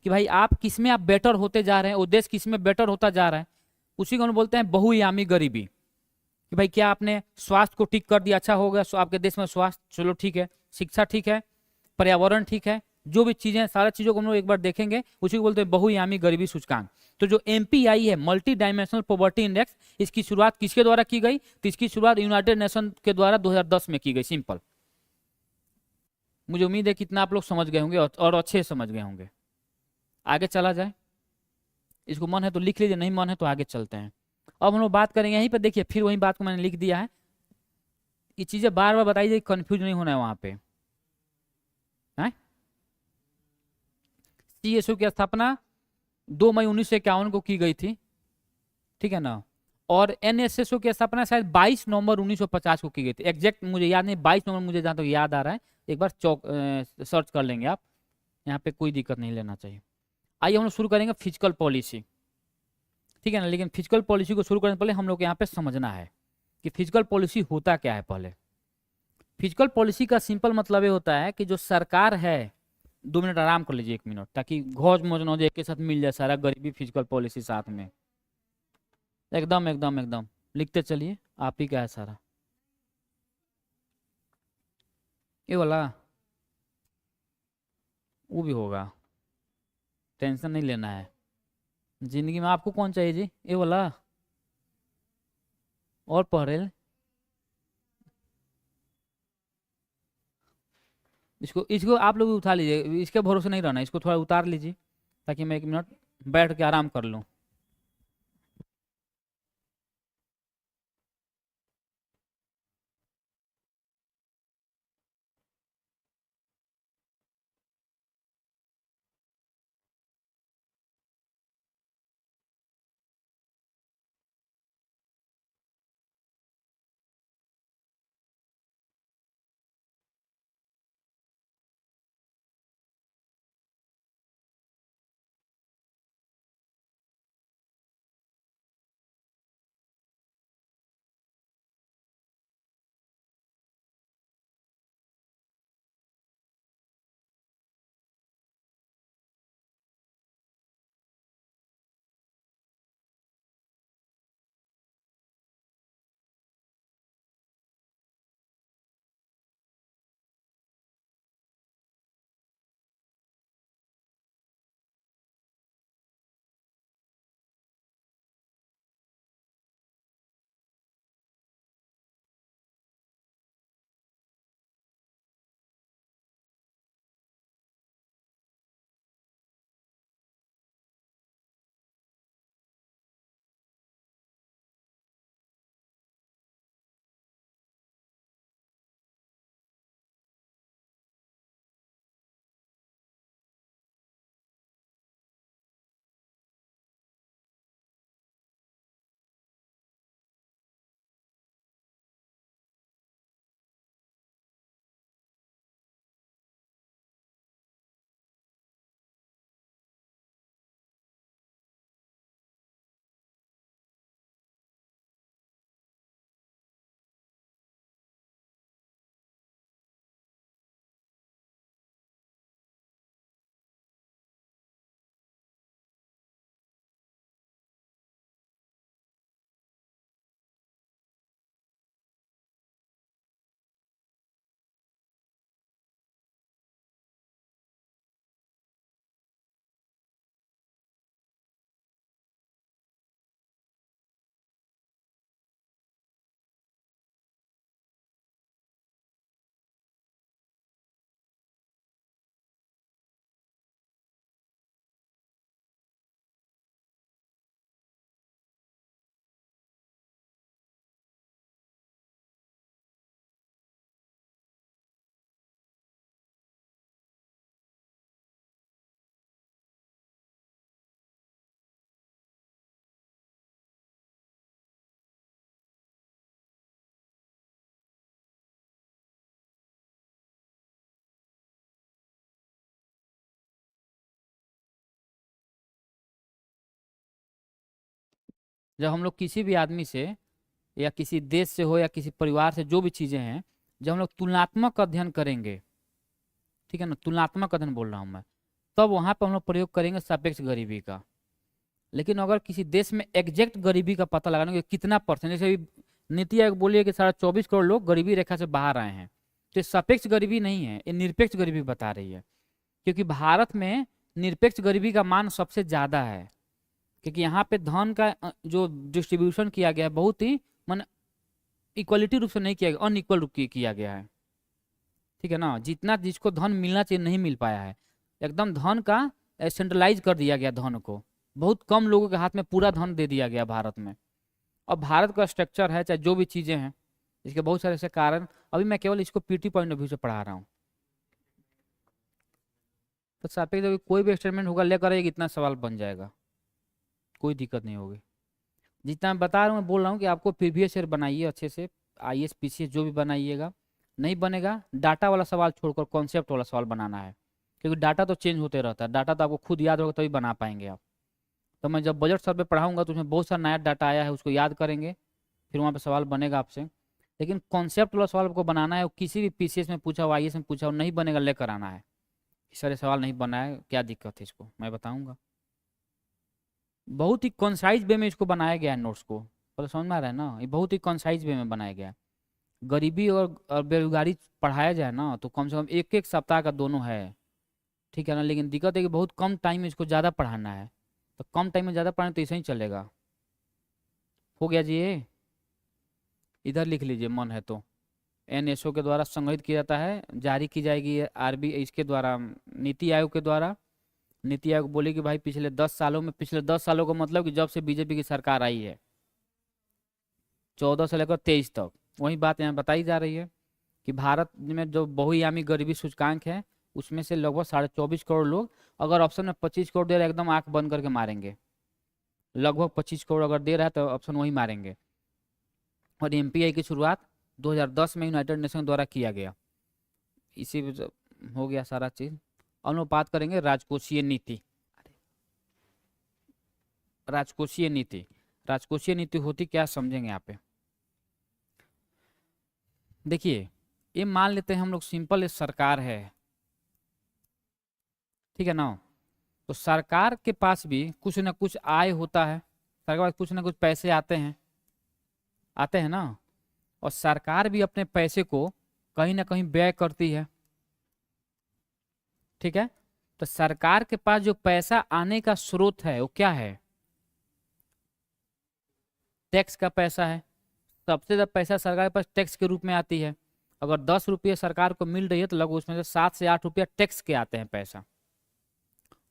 कि भाई आप किसमें आप बेटर होते जा रहे हैं, वो देश किसमें बेटर होता जा रहा है। उसी को हम बोलते हैं बहुआयामी गरीबी, कि भाई क्या आपने स्वास्थ्य को ठीक कर दिया, अच्छा हो गया आपके देश में स्वास्थ्य, चलो ठीक है, शिक्षा ठीक है, पर्यावरण ठीक है, जो भी चीजें, सारी चीजों को हम लोग एक बार देखेंगे, उसी को बोलते हैं बहुआयामी गरीबी सूचकांक। तो जो एमपीआई है, मल्टी डायमेंशनल पॉवर्टी इंडेक्स, इसकी शुरुआत किसके द्वारा की गई, तो इसकी शुरुआत यूनाइटेड नेशन के द्वारा 2010 में की गई, सिंपल। मुझे उम्मीद है कितना आप लोग समझ गए होंगे और अच्छे समझ गए होंगे। आगे चला जाए, इसको मन है तो लिख लीजिए, नहीं मन है तो आगे चलते हैं। अब हम लोग बात करेंगे यहीं पे, देखिए फिर वही बात को मैंने लिख दिया है, ये चीजें बार बार बताइए, कंफ्यूज नहीं होना है वहां पे। सीएसओ की स्थापना 2 मई 1951 को की गई थी, ठीक है ना। और एनएसएसओ की स्थापना शायद 22 नवंबर 1950 को की गई थी, एग्जैक्ट मुझे याद नहीं, 22 नवंबर मुझे जहां तक याद आ रहा है, एक बार सर्च कर लेंगे आप, यहाँ पे कोई दिक्कत नहीं लेना चाहिए। आइए हम लोग शुरू करेंगे फिजिकल पॉलिसी, ठीक है ना। लेकिन फिजिकल पॉलिसी को शुरू करने से पहले हम लोग को यहाँ पे समझना है कि फिजिकल पॉलिसी होता क्या है। पहले फिजिकल पॉलिसी का सिंपल मतलब ये होता है कि जो सरकार है, 2 मिनट आराम कर लीजिए, 1 मिनट, ताकि घोज मोज न हो जाए, एक के साथ मिल जाए सारा गरीबी फिजिकल पॉलिसी साथ में। एकदम एकदम एकदम लिखते चलिए, आप ही का है सारा ये वाला, वो भी होगा, टेंशन नहीं लेना है। जिंदगी में आपको कौन चाहिए जी, ये वाला और पढ़ रहे, इसको इसको आप लोग भी उठा लीजिए, इसके भरोसे नहीं रहना, इसको थोड़ा उतार लीजिए ताकि मैं 1 मिनट बैठ के आराम कर लूँ। जब हम लोग किसी भी आदमी से या किसी देश से हो या किसी परिवार से जो भी चीज़ें हैं, जब हम लोग तुलनात्मक अध्ययन करेंगे, ठीक है ना, तुलनात्मक अध्ययन बोल रहा हूँ मैं, तब वहाँ पर हम लोग प्रयोग करेंगे सापेक्ष गरीबी का। लेकिन अगर किसी देश में एग्जैक्ट गरीबी का पता लगाना कि कितना परसेंट, जैसे नीति आयोग बोलिए कि 24.5 करोड़ लोग गरीबी रेखा से बाहर आए हैं, तो ये सापेक्ष गरीबी नहीं है, ये निरपेक्ष गरीबी बता रही है। क्योंकि भारत में निरपेक्ष गरीबी का मान सबसे ज़्यादा है, क्योंकि यहाँ पे धन का जो डिस्ट्रीब्यूशन किया गया है बहुत ही मन इक्वलिटी रूप से नहीं किया गया, अनइक्वल रूप किया गया है, ठीक है ना। जितना जिसको धन मिलना चाहिए नहीं मिल पाया है, एकदम धन का सेंट्रलाइज कर दिया गया, धन को बहुत कम लोगों के हाथ में पूरा धन दे दिया गया भारत में। और भारत का स्ट्रक्चर है, चाहे जो भी चीज़ें हैं, इसके बहुत सारे ऐसे कारण, अभी मैं केवल इसको पीटी पॉइंट ऑफ व्यू से पढ़ा रहा हूँ। तो सापेक्ष जब कोई भी स्टेटमेंट होगा लेकर आइए, इतना सवाल बन जाएगा, कोई दिक्कत नहीं होगी। जितना मैं बता रहा हूँ, मैं बोल रहा हूँ कि आपको प्रीवियस ईयर बनाइए अच्छे से, IAS PCS जो भी बनाइएगा, नहीं बनेगा डाटा वाला सवाल छोड़कर कॉन्सेप्ट वाला सवाल बनाना है, क्योंकि डाटा तो चेंज होते रहता है, डाटा तो आपको खुद याद होगा तभी बना पाएंगे आप। तो मैं जब बजट सर्वे पढ़ाऊंगा तो उसमें बहुत सारा नया डाटा आया है, उसको याद करेंगे, फिर वहाँ पे सवाल बनेगा आपसे। लेकिन कॉन्सेप्ट वाला सवाल आपको बनाना है, वो किसी भी PCS में पूछा हो, IAS में पूछा हो, नहीं बनेगा लेकर आना है। इस सारे सवाल नहीं बना है, क्या दिक्कत है इसको मैं बताऊंगा। बहुत ही कॉन्साइज वे में इसको बनाया गया है, नोट्स को पर समझ में आ रहा है ना, ये बहुत ही कॉन्साइज वे में बनाया गया है। गरीबी और बेरोजगारी पढ़ाया जाए ना तो कम से कम एक एक सप्ताह का दोनों है, ठीक है ना। लेकिन दिक्कत है कि बहुत कम टाइम में इसको ज़्यादा पढ़ाना है, तो कम टाइम में ज़्यादा पढ़ाना तो ऐसे ही चलेगा। हो गया जी ये, इधर लिख लीजिए मन है तो। NSO के द्वारा संग्रहित किया जाता है, जारी की जाएगी RBI इसके द्वारा, नीति आयोग के द्वारा। नीति आयोग बोले कि भाई पिछले 10 सालों में, पिछले 10 सालों का मतलब कि जब से BJP की सरकार आई है, 14 से लेकर 23 तक, वही बात यहाँ बताई जा रही है कि भारत में जो बहुआयामी गरीबी सूचकांक है, उसमें से लगभग 24.5 करोड़ लोग, अगर ऑप्शन में 25 करोड़ दे रहा है एकदम आंख बंद करके मारेंगे, लगभग 25 करोड़ अगर दे रहा है तो ऑप्शन वही मारेंगे। और MPI की शुरुआत 2010 में यूनाइटेड नेशन द्वारा किया गया, इसी हो गया सारा चीज। अब हम बात करेंगे राजकोषीय नीति। राजकोषीय नीति, राजकोषीय नीति होती क्या समझेंगे यहाँ पे। देखिए ये मान लेते हैं हम लोग सिंपल, सरकार है, ठीक है ना। तो सरकार के पास भी कुछ ना कुछ आय होता है, सरकार के पास कुछ ना कुछ पैसे आते हैं ना, और सरकार भी अपने पैसे को कहीं ना कहीं व्यय करती है, ठीक है। तो सरकार के पास जो पैसा आने का स्रोत है वो क्या है, टैक्स का पैसा है। सबसे ज्यादा पैसा सरकार के पास टैक्स के रूप में आती है। अगर 10 रुपये सरकार को मिल रही है तो लगभग उसमें से 7 से 8 रुपया टैक्स के आते हैं पैसा।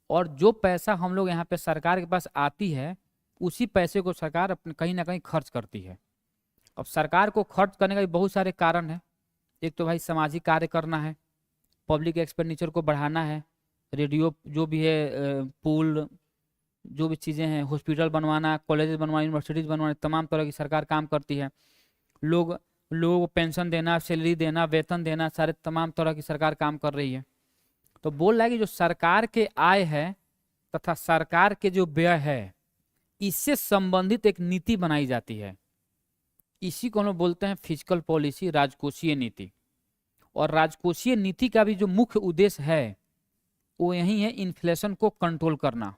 और जो पैसा हम लोग यहाँ पे सरकार के पास आती है, उसी पैसे को सरकार अपने कहीं ना कहीं खर्च करती है। अब सरकार को खर्च करने का भी बहुत सारे कारण है। एक तो भाई सामाजिक कार्य करना है, पब्लिक एक्सपेंडिचर को बढ़ाना है, रेडियो जो भी है, पुल जो भी चीज़ें हैं, हॉस्पिटल बनवाना, कॉलेजेस बनवाना, यूनिवर्सिटीज बनवाना, तमाम तरह की सरकार काम करती है। लोगों को पेंशन देना, सैलरी देना, वेतन देना, सारे तमाम तरह की सरकार काम कर रही है। तो बोल रहा है कि जो सरकार के आय है तथा सरकार के जो व्यय है, इससे संबंधित एक नीति बनाई जाती है। इसी को हम लोग बोलते हैं फिस्कल पॉलिसी, राजकोषीय नीति। और राजकोषीय नीति का भी जो मुख्य उद्देश्य है वो यही है, इन्फ्लेशन को कंट्रोल करना।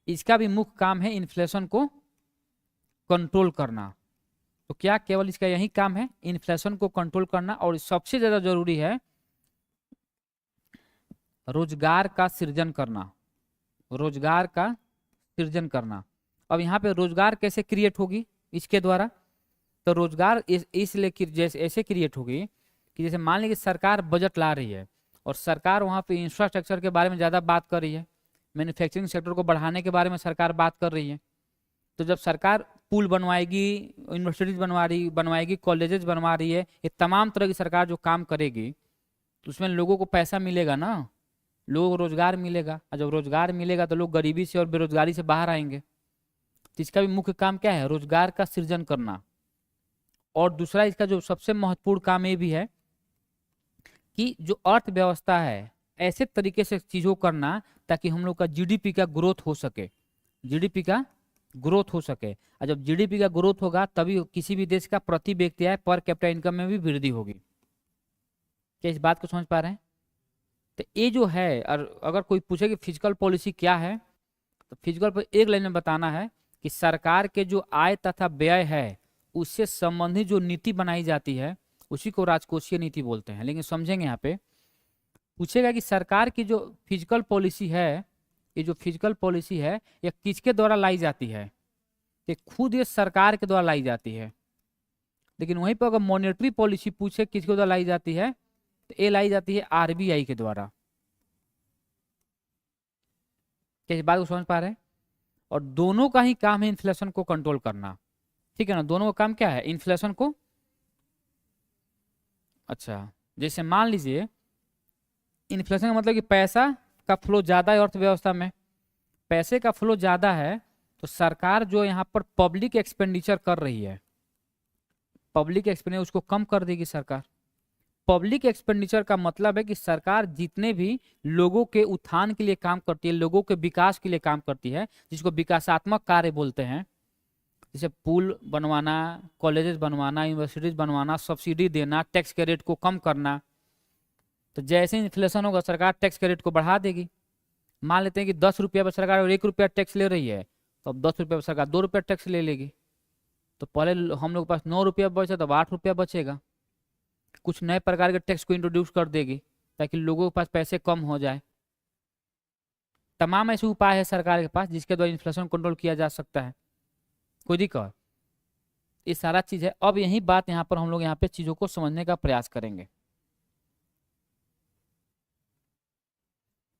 इसका भी मुख्य काम है इन्फ्लेशन को कंट्रोल करना। तो क्या केवल इसका यही काम है, इन्फ्लेशन को कंट्रोल करना, और सबसे ज्यादा जरूरी है रोजगार का सृजन करना, रोजगार का सृजन करना। अब यहाँ पे रोजगार कैसे क्रिएट होगी इसके द्वारा, तो रोजगार इसलिए जैसे ऐसे क्रिएट होगी कि जैसे मान लीजिए सरकार बजट ला रही है और सरकार वहाँ पे इंफ्रास्ट्रक्चर के बारे में ज़्यादा बात कर रही है, मैन्युफैक्चरिंग सेक्टर को बढ़ाने के बारे में सरकार बात कर रही है। तो जब सरकार पुल बनवाएगी, यूनिवर्सिटीज बनवाएगी, कॉलेजेस बनवा रही है, ये तमाम तरह की सरकार जो काम करेगी, तो उसमें लोगों को पैसा मिलेगा ना, लोगों को रोजगार मिलेगा। और जब रोजगार मिलेगा तो लोग गरीबी से और बेरोजगारी से बाहर आएंगे। तो इसका भी मुख्य काम क्या है, रोजगार का सृजन करना। और दूसरा इसका जो सबसे महत्वपूर्ण काम ये भी है कि जो अर्थव्यवस्था है ऐसे तरीके से चीजों करना ताकि हम लोग का GDP का ग्रोथ हो सके, GDP का ग्रोथ हो सके। और जब जीडीपी का ग्रोथ होगा तभी किसी भी देश का प्रति व्यक्ति आय पर कैपिटा इनकम में भी वृद्धि होगी। क्या इस बात को समझ पा रहे हैं? तो ये जो है, और अगर कोई पूछे कि फिजिकल पॉलिसी क्या है, तो फिजिकल पर एक लाइन में बताना है कि सरकार के जो आय तथा व्यय है उससे संबंधित जो नीति बनाई जाती है उसी को राजकोषीय नीति बोलते हैं। लेकिन समझेंगे यहाँ पे, पूछेगा कि सरकार की जो फिजिकल पॉलिसी है, ये जो फिजिकल पॉलिसी है ये किसके द्वारा लाई जाती है? ये खुद ये सरकार के द्वारा लाई जाती है। लेकिन वहीं पर अगर मॉनेटरी पॉलिसी पूछे किसके द्वारा लाई जाती है, तो ये लाई जाती है आरबीआई के द्वारा। क्या इस बात को समझ पा रहे हैं? और दोनों का ही काम है इन्फ्लेशन को कंट्रोल करना, ठीक है ना। दोनों का काम क्या है? इन्फ्लेशन को, अच्छा जैसे मान लीजिए इन्फ्लेशन का मतलब कि पैसा का फ्लो ज्यादा है अर्थव्यवस्था में, पैसे का फ्लो ज्यादा है तो सरकार जो यहाँ पर पब्लिक एक्सपेंडिचर कर रही है, पब्लिक एक्सपेंडिचर उसको कम कर देगी सरकार। पब्लिक एक्सपेंडिचर का मतलब है कि सरकार जितने भी लोगों के उत्थान के लिए काम करती है, लोगों के विकास के लिए काम करती है, जिसको विकासात्मक कार्य बोलते हैं, जैसे पुल बनवाना, कॉलेजेस बनवाना, यूनिवर्सिटीज बनवाना, सब्सिडी देना, टैक्स के रेट को कम करना, तो जैसे इन्फ्लेशन होगा सरकार टैक्स के रेट को बढ़ा देगी। मान लेते हैं कि 10 रुपया पर सरकार और 1 रुपया टैक्स ले रही है, तो अब 10 रुपया पर सरकार 2 रुपया टैक्स ले लेगी। तो पहले हम लोग के पास 9 रुपया बचा तो अब 8 रुपया बचेगा। कुछ नए प्रकार के टैक्स को इंट्रोड्यूस कर देगी ताकि लोगों के पास पैसे कम हो जाए। तमाम ऐसे उपाय है सरकार के पास जिसके द्वारा इन्फ्लेशन कंट्रोल किया जा सकता है। कोई दिक्कत? ये सारा चीज है। अब यही बात यहाँ पर हम लोग यहाँ पे चीजों को समझने का प्रयास करेंगे।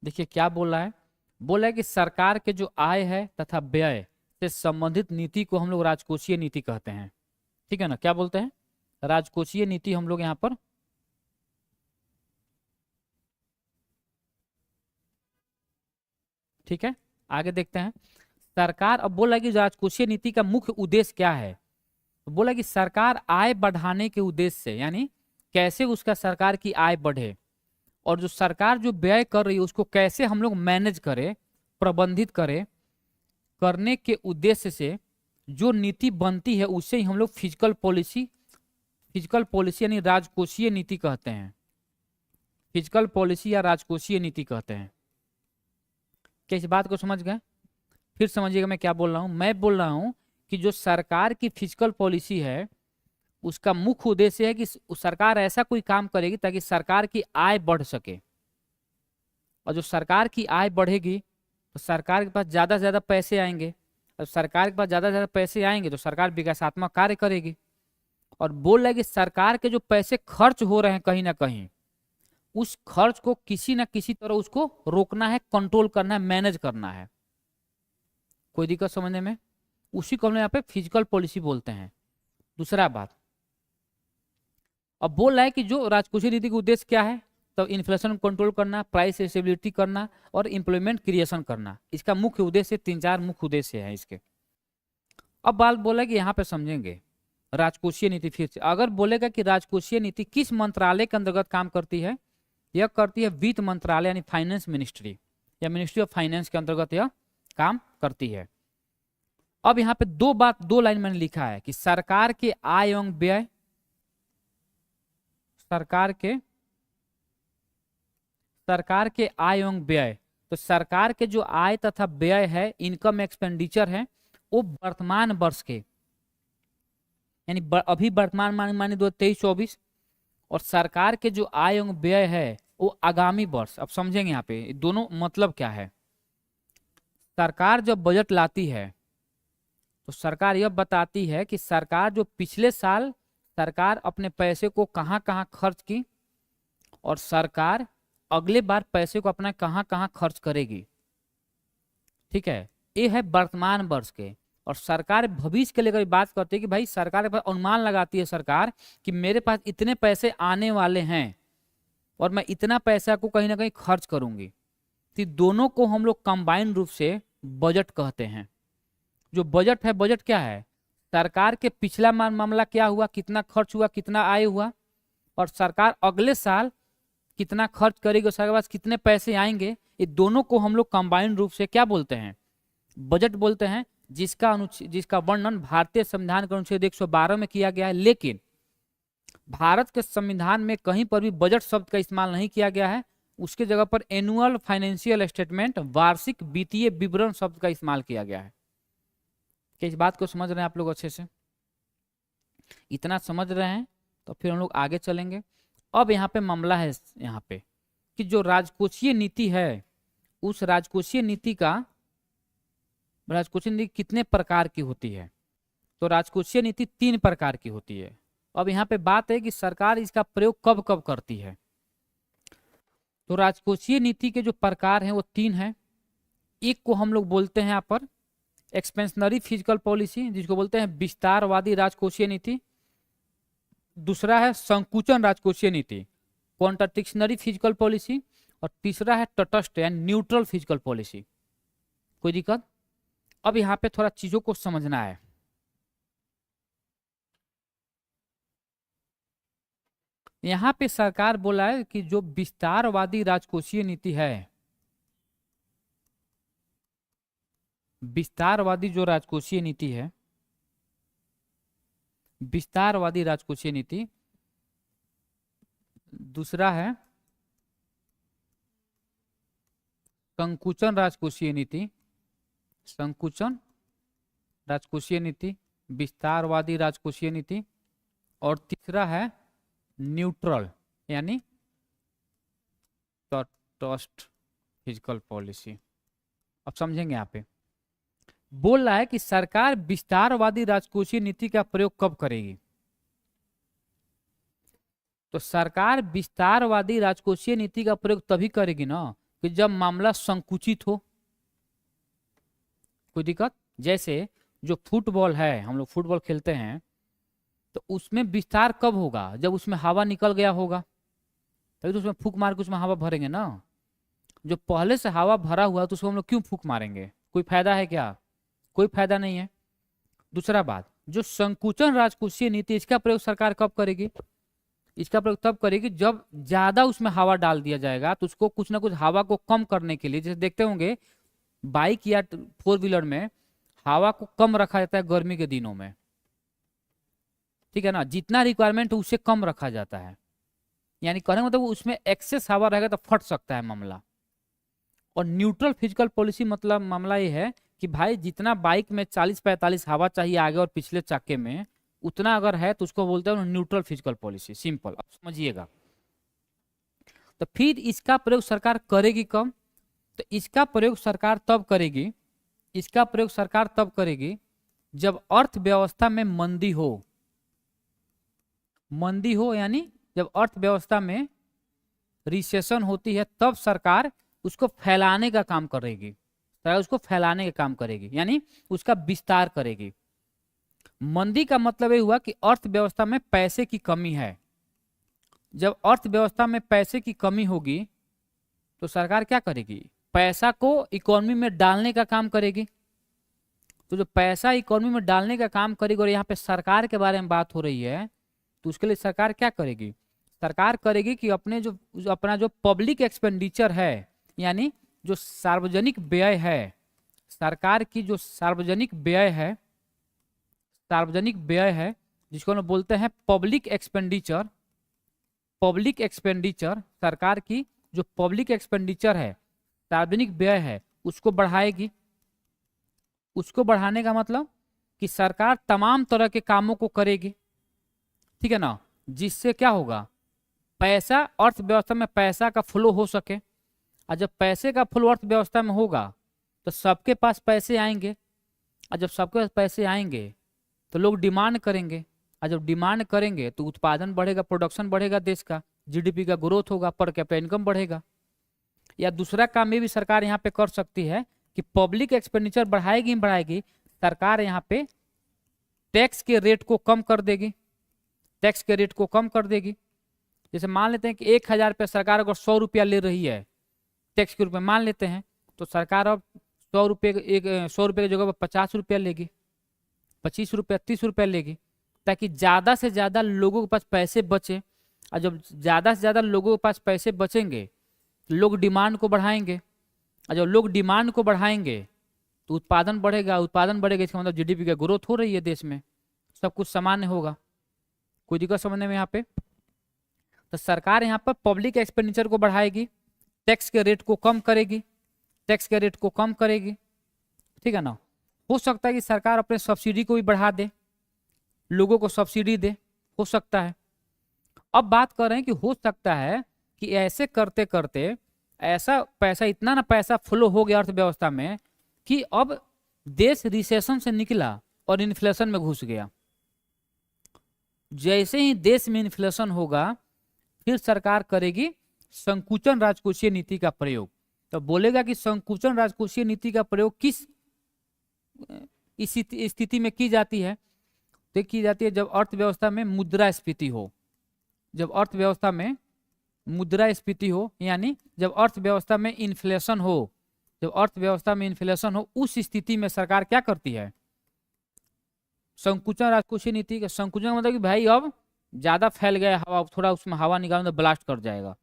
देखिए क्या बोल रहा है, बोल रहा है कि सरकार के जो आय है तथा व्यय से संबंधित नीति को हम लोग राजकोषीय नीति कहते हैं, ठीक है ना। क्या बोलते हैं? राजकोषीय नीति हम लोग यहाँ पर ठीक है। आगे देखते हैं। सरकार अब बोला कि राजकोषीय नीति का मुख्य उद्देश्य क्या है, तो बोला कि सरकार आय बढ़ाने के उद्देश्य से, यानी कैसे उसका सरकार की आय बढ़े, और जो सरकार जो व्यय कर रही है उसको कैसे हम लोग मैनेज करें, प्रबंधित करें, करने के उद्देश्य से जो नीति बनती है उसे ही हम लोग फिजिकल पॉलिसी यानी राजकोषीय नीति कहते हैं। फिजिकल पॉलिसी या राजकोषीय नीति कहते हैं। क्या इस बात को समझ गए? फिर समझिएगा मैं क्या बोल रहा हूं। मैं बोल रहा हूं कि जो सरकार की फिजिकल पॉलिसी है उसका मुख्य उद्देश्य है कि सरकार ऐसा कोई काम करेगी ताकि सरकार की आय बढ़ सके, और जो सरकार की आय बढ़ेगी तो सरकार के पास ज्यादा से ज्यादा पैसे आएंगे, और सरकार के पास ज्यादा से ज्यादा पैसे आएंगे तो सरकार विकासात्मक कार्य करेगी। और बोल रहा है कि सरकार के जो पैसे खर्च हो रहे हैं कहीं ना कहीं, उस खर्च को किसी ना किसी तरह उसको रोकना है, कंट्रोल करना है, मैनेज करना है। कोई दिक्कत समझने में? उसी को हम यहाँ पे फिजिकल पॉलिसी बोलते हैं। दूसरा बात, अब बोल रहा है कि जो राजकोषीय नीति का उद्देश्य क्या है, तो इन्फ्लेशन कंट्रोल करना, प्राइस स्टेबिलिटी करना और एम्प्लॉयमेंट क्रिएशन करना। इसका मुख्य उद्देश्य 3-4 मुख्य उद्देश्य है इसके। अब बात बोला कि यहाँ पे समझेंगे राजकोषीय नीति। फिर से अगर बोलेगा कि राजकोषीय नीति किस मंत्रालय के अंतर्गत काम करती है, यह करती है वित्त मंत्रालय यानी फाइनेंस मिनिस्ट्री या मिनिस्ट्री ऑफ फाइनेंस के अंतर्गत यह काम करती है। अब यहाँ पे दो लाइन मैंने लिखा है कि सरकार के आय एवं व्यय, सरकार के आय एवं व्यय, तो सरकार के जो आय तथा व्यय है, इनकम एक्सपेंडिचर है, वो वर्तमान वर्ष के यानी अभी वर्तमान मानी 2023-24, और सरकार के जो आय एवं व्यय है वो आगामी वर्ष। अब समझेंगे यहाँ पे दोनों मतलब क्या है। सरकार जब बजट लाती है तो सरकार यह बताती है कि सरकार जो पिछले साल सरकार अपने पैसे को कहाँ कहाँ खर्च की, और सरकार अगले बार पैसे को अपना कहाँ कहाँ खर्च करेगी, ठीक है। ये है वर्तमान वर्ष के। और सरकार भविष्य के लेकर बात करती है कि भाई सरकार के पास अनुमान लगाती है सरकार कि मेरे पास इतने पैसे आने वाले हैं और मैं इतना पैसा को कहीं ना कहीं खर्च करूंगी। तो दोनों को हम लोग कंबाइंड रूप से बजट कहते हैं। जो बजट है, बजट क्या है? सरकार के पिछला मामला क्या हुआ, कितना खर्च हुआ, कितना आय हुआ, और सरकार अगले साल कितना खर्च करेगी, सरकार के पास कितने पैसे आएंगे। ये दोनों को हम लोग कंबाइंड रूप से क्या बोलते हैं? बजट बोलते हैं। जिसका वर्णन भारतीय संविधान के अनुच्छेद 112 में किया गया है, लेकिन भारत के संविधान में कहीं पर भी बजट शब्द का इस्तेमाल नहीं किया गया है। उसके जगह पर एनुअल फाइनेंशियल स्टेटमेंट, वार्षिक वित्तीय विवरण शब्द का इस्तेमाल किया गया है। क्या इस बात को समझ रहे हैं आप लोग अच्छे से? इतना समझ रहे हैं तो फिर हम लोग आगे चलेंगे। अब यहाँ पे मामला है यहाँ पे कि जो राजकोषीय नीति है, उस राजकोषीय नीति कितने प्रकार की होती है? तो राजकोषीय नीति 3 प्रकार की होती है। अब यहाँ पे बात है कि सरकार इसका प्रयोग कब कब करती है। तो राजकोषीय नीति के जो प्रकार हैं वो 3 हैं। एक को हम लोग बोलते हैं यहाँ पर एक्सपेंशनरी फिजिकल पॉलिसी, जिसको बोलते हैं विस्तारवादी राजकोषीय नीति। दूसरा है संकुचन राजकोषीय नीति, कॉन्ट्रडिक्शनरी फिजिकल पॉलिसी। और तीसरा है तटस्थ यानी न्यूट्रल फिजिकल पॉलिसी। कोई दिक्कत? अब यहाँ पे थोड़ा चीजों को समझना है। यहाँ पे सरकार बोला है कि जो विस्तारवादी राजकोषीय नीति है, विस्तारवादी जो राजकोषीय नीति है, विस्तारवादी राजकोषीय नीति, दूसरा है संकुचन राजकोषीय नीति, संकुचन राजकोषीय नीति, विस्तारवादी राजकोषीय नीति, और तीसरा है न्यूट्रल यानी तटस्थ फिजिकल पॉलिसी। अब समझेंगे यहाँ पे बोल रहा है कि सरकार विस्तारवादी राजकोषीय नीति का प्रयोग कब करेगी। तो सरकार विस्तारवादी राजकोषीय नीति का प्रयोग तभी करेगी ना कि जब मामला संकुचित हो। कोई दिक्कत? जैसे जो फुटबॉल है, हम लोग फुटबॉल खेलते हैं, तो उसमें विस्तार कब होगा? जब उसमें हवा निकल गया होगा, तभी तो उसमें फूंक मार के उसमें हवा भरेंगे ना। जो पहले से हवा भरा हुआ तो उसको हम लोग क्यों फूंक मारेंगे? कोई फायदा है क्या? कोई फायदा नहीं है। दूसरा बात, जो संकुचन राजकोषीय नीति, इसका प्रयोग सरकार कब करेगी? इसका प्रयोग तब करेगी जब ज्यादा उसमें हवा डाल दिया जाएगा, तो उसको कुछ ना कुछ हवा को कम करने के लिए, जैसे देखते होंगे बाइक या 4 व्हीलर में हवा को कम रखा जाता है गर्मी के दिनों में, ठीक है ना, जितना रिक्वायरमेंट उससे कम रखा जाता है। यानी कहने मतलब उसमें एक्सेस हवा रहेगा तो फट सकता है मामला। और न्यूट्रल फिजिकल पॉलिसी मतलब मामला ये है कि भाई जितना बाइक में 40-45 हवा चाहिए आगे और पिछले चक्के में, उतना अगर है तो उसको बोलते हैं न्यूट्रल फिजिकल पॉलिसी। सिंपल, अब समझिएगा। तो फिर इसका प्रयोग सरकार करेगी कब? तो इसका प्रयोग सरकार तब करेगी, इसका प्रयोग सरकार तब करेगी जब अर्थव्यवस्था में मंदी हो। मंदी हो यानी जब अर्थव्यवस्था में रिसेशन होती है, तब सरकार उसको फैलाने का काम करेगी। सरकार उसको फैलाने का काम करेगी यानी उसका विस्तार करेगी। मंदी का मतलब ये हुआ कि अर्थव्यवस्था में पैसे की कमी है। जब अर्थव्यवस्था में पैसे की कमी होगी तो सरकार क्या करेगी? पैसा को इकोनॉमी में डालने का काम करेगी। तो जो पैसा इकोनॉमी में डालने का काम करेगी, और यहाँ पे सरकार के बारे में बात हो रही है, तो उसके लिए सरकार क्या करेगी? सरकार करेगी कि अपना जो पब्लिक एक्सपेंडिचर है, यानी जो सार्वजनिक व्यय है, सरकार की जो सार्वजनिक व्यय है जिसको हम बोलते हैं पब्लिक एक्सपेंडिचर। पब्लिक एक्सपेंडिचर, सरकार की जो पब्लिक एक्सपेंडिचर है, सार्वजनिक व्यय है, उसको बढ़ाएगी। उसको बढ़ाने का मतलब कि सरकार तमाम तरह के कामों को करेगी, ठीक है ना, जिससे क्या होगा? पैसा, अर्थव्यवस्था में पैसा का फ्लो हो सके। और जब पैसे का फ्लो अर्थव्यवस्था में होगा तो सबके पास पैसे आएंगे, और जब सबके पास पैसे आएंगे तो लोग डिमांड करेंगे, और जब डिमांड करेंगे तो उत्पादन बढ़ेगा, प्रोडक्शन बढ़ेगा, देश का जीडीपी का ग्रोथ होगा, पर कैपिटा इनकम बढ़ेगा। या दूसरा काम ये भी सरकार यहाँ पे कर सकती है कि पब्लिक एक्सपेंडिचर बढ़ाएगी सरकार यहाँ पे टैक्स के रेट को कम कर देगी। टैक्स के रेट को कम कर देगी। जैसे मान लेते हैं कि 1000 रुपया सरकार अगर 100 रुपया ले रही है टैक्स के रूप में, मान लेते हैं, तो सरकार अब 100 रुपये की जगह पर 50 रुपया लेगी, 25 रुपया, 30 रुपया लेगी, ताकि ज़्यादा से ज़्यादा लोगों के पास पैसे बचे। और जब ज़्यादा से ज़्यादा लोगों के पास पैसे बचेंगे तो लोग डिमांड को बढ़ाएंगे, और जब लोग डिमांड को बढ़ाएंगे तो तो उत्पादन बढ़ेगा, उत्पादन बढ़ेगा, इसका मतलब जीडीपी का ग्रोथ हो रही है देश में, सब कुछ सामान्य होगा। कोई दिक्कत समझने में यहाँ पे? तो सरकार यहाँ पर पब्लिक एक्सपेंडिचर को बढ़ाएगी, टैक्स के रेट को कम करेगी, टैक्स के रेट को कम करेगी, ठीक है ना। हो सकता है कि सरकार अपने सब्सिडी को भी बढ़ा दे, लोगों को सब्सिडी दे, हो सकता है। अब बात कर रहे हैं कि हो सकता है कि ऐसे करते करते ऐसा पैसा, इतना ना पैसा फ्लो हो गया अर्थव्यवस्था में कि अब देश रिसेशन से निकला और इन्फ्लेशन में घुस गया। जैसे ही देश में इन्फ्लेशन होगा फिर सरकार करेगी संकुचन राजकोषीय नीति का प्रयोग। तो बोलेगा कि संकुचन राजकोषीय नीति का प्रयोग किस स्थिति में की जाती है? तो की जाती है जब अर्थव्यवस्था में मुद्रास्फीति हो, जब अर्थव्यवस्था में मुद्रास्फीति हो, यानी जब अर्थव्यवस्था में इन्फ्लेशन हो, जब अर्थव्यवस्था में इन्फ्लेशन हो, उस स्थिति में सरकार क्या करती है? संकुचन राजकोषीय नीति का संकुचन मतलब कि भाई अब ज्यादा फैल गया हवा, थोड़ा उसमें हवा निकालने तो ब्लास्ट कर जाएगा।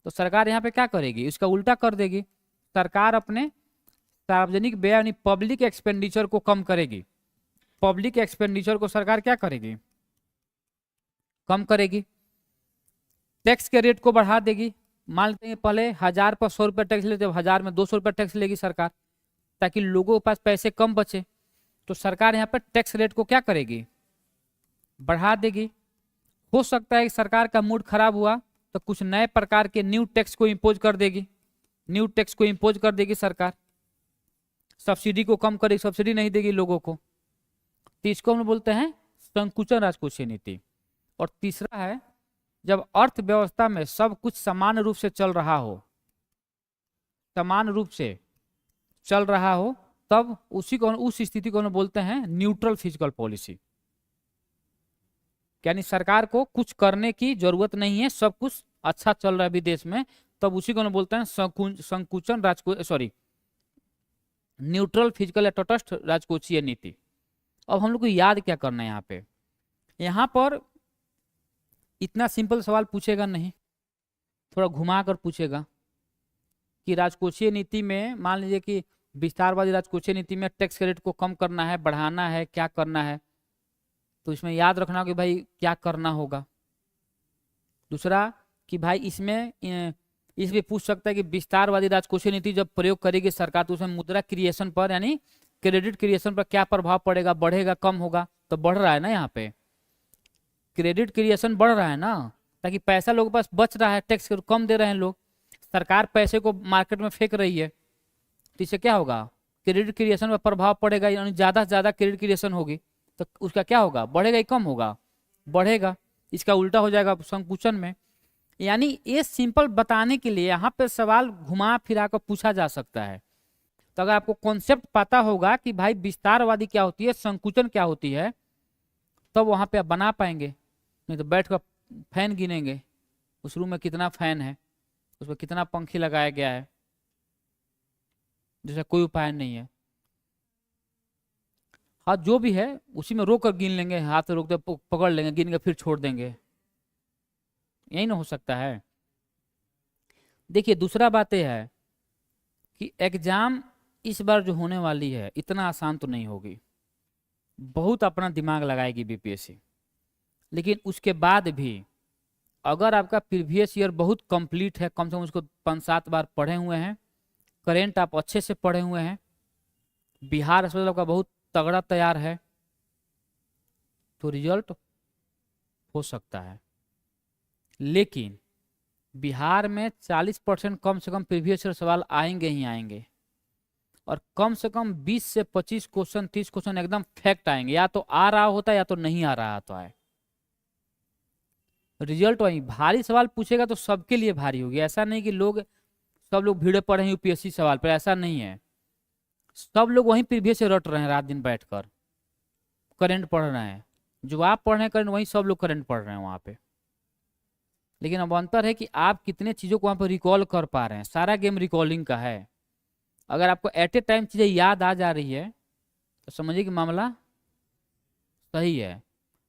तो सरकार यहाँ पे क्या करेगी? इसका उल्टा कर देगी। सरकार अपने सार्वजनिक व्यय यानी पब्लिक एक्सपेंडिचर को कम करेगी। पब्लिक एक्सपेंडिचर को सरकार क्या करेगी? कम करेगी। टैक्स के रेट को बढ़ा देगी। मान लेते हैं पहले 1000 पर 100 रुपये टैक्स लेते, 1000 में 200 रुपये टैक्स लेगी सरकार, ताकि लोगों के पास पैसे कम बचे। तो सरकार यहाँ पर टैक्स रेट को क्या करेगी? बढ़ा देगी। हो सकता है कि सरकार का मूड खराब हुआ तो कुछ नए प्रकार के न्यू टैक्स को इम्पोज कर देगी, न्यू टैक्स को इम्पोज कर देगी सरकार। सब्सिडी को कम करेगी, सब्सिडी नहीं देगी लोगों को। तो इसको हम बोलते हैं संकुचन राजकोषीय नीति। और तीसरा है जब अर्थव्यवस्था में सब कुछ समान रूप से चल रहा हो, समान रूप से चल रहा हो, तब उसी को, उस स्थिति को हम बोलते हैं न्यूट्रल फिजिकल पॉलिसी। यानी सरकार को कुछ करने की जरूरत नहीं है, सब कुछ अच्छा चल रहा है विदेश में, तब उसी को हम बोलते हैं संकुचन न्यूट्रल फिजिकल या तटस्थ राजकोषीय नीति। अब हम लोग को याद क्या करना है यहाँ पे? यहाँ पर इतना सिंपल सवाल पूछेगा नहीं, थोड़ा घुमा कर पूछेगा कि राजकोषीय नीति में मान लीजिए कि विस्तारवादी राजकोषीय नीति में टैक्स के रेट को कम करना है, बढ़ाना है, क्या करना है? तो इसमें याद रखना कि भाई क्या करना होगा। दूसरा कि भाई इसमें पूछ सकता है कि विस्तारवादी राजकोषीय नीति जब प्रयोग करेगी सरकार तो उसमें मुद्रा क्रिएशन पर यानी क्रेडिट क्रिएशन पर क्या प्रभाव पड़ेगा, बढ़ेगा कम होगा? तो बढ़ रहा है ना, यहाँ पे क्रेडिट क्रिएशन बढ़ रहा है ना, ताकि पैसा लोगों के पास बच रहा है, टैक्स कम दे रहे हैं लोग, सरकार पैसे को मार्केट में फेंक रही है, तो इससे क्या होगा? क्रेडिट क्रिएशन पर प्रभाव पड़ेगा, यानी ज्यादा से ज्यादा क्रेडिट क्रिएशन होगी तो उसका क्या होगा? बढ़ेगा ही कम होगा? बढ़ेगा। इसका उल्टा हो जाएगा संकुचन में। यानी ये सिंपल बताने के लिए यहाँ पे सवाल घुमा फिरा कर पूछा जा सकता है। तो अगर आपको कॉन्सेप्ट पता होगा कि भाई विस्तारवादी क्या होती है, संकुचन क्या होती है, तब वहां पे आप बना पाएंगे। नहीं तो बैठ कर फैन गिनेंगे, उस रूम में कितना फैन है, उसमें कितना पंखी लगाया गया है, जैसा कोई उपाय नहीं है। हाँ जो भी है उसी में रोक कर गिन लेंगे, हाथ से रोकते पकड़ लेंगे, गिन के फिर छोड़ देंगे, यही ना हो सकता है। देखिए दूसरा बात यह है कि एग्जाम इस बार जो होने वाली है इतना आसान तो नहीं होगी, बहुत अपना दिमाग लगाएगी बीपीएससी। लेकिन उसके बाद भी अगर आपका प्रीवियस ईयर बहुत कंप्लीट है, कम से कम उसको 5-7 बार पढ़े हुए हैं, करेंट आप अच्छे से पढ़े हुए हैं, बिहार स्पेशल आपका बहुत तगड़ा तैयार है, तो रिजल्ट हो सकता है। लेकिन बिहार में 40% कम से कम प्रीवियस ईयर सवाल आएंगे ही आएंगे, और कम से कम 20 से 25 क्वेश्चन 30 क्वेश्चन एकदम फैक्ट आएंगे, या तो आ रहा होता है या तो नहीं आ रहा तो है। रिजल्ट वही भारी सवाल पूछेगा तो सबके लिए भारी होगी, ऐसा नहीं कि सब लोग भीड़ पड़े हैं यूपीएससी सवाल पर, ऐसा नहीं है। सब लोग वहीं प्रीवियस से रट रहे हैं, रात दिन बैठकर करंट पढ़ रहे हैं, जो आप पढ़ रहे हैं करंट वहीं सब लोग करंट पढ़ रहे हैं वहां पे। लेकिन अब अंतर है कि आप कितने चीजों को वहां पर रिकॉल कर पा रहे हैं, सारा गेम रिकॉलिंग का है। अगर आपको एट ए टाइम चीजें याद आ जा रही है तो समझिए कि मामला सही है,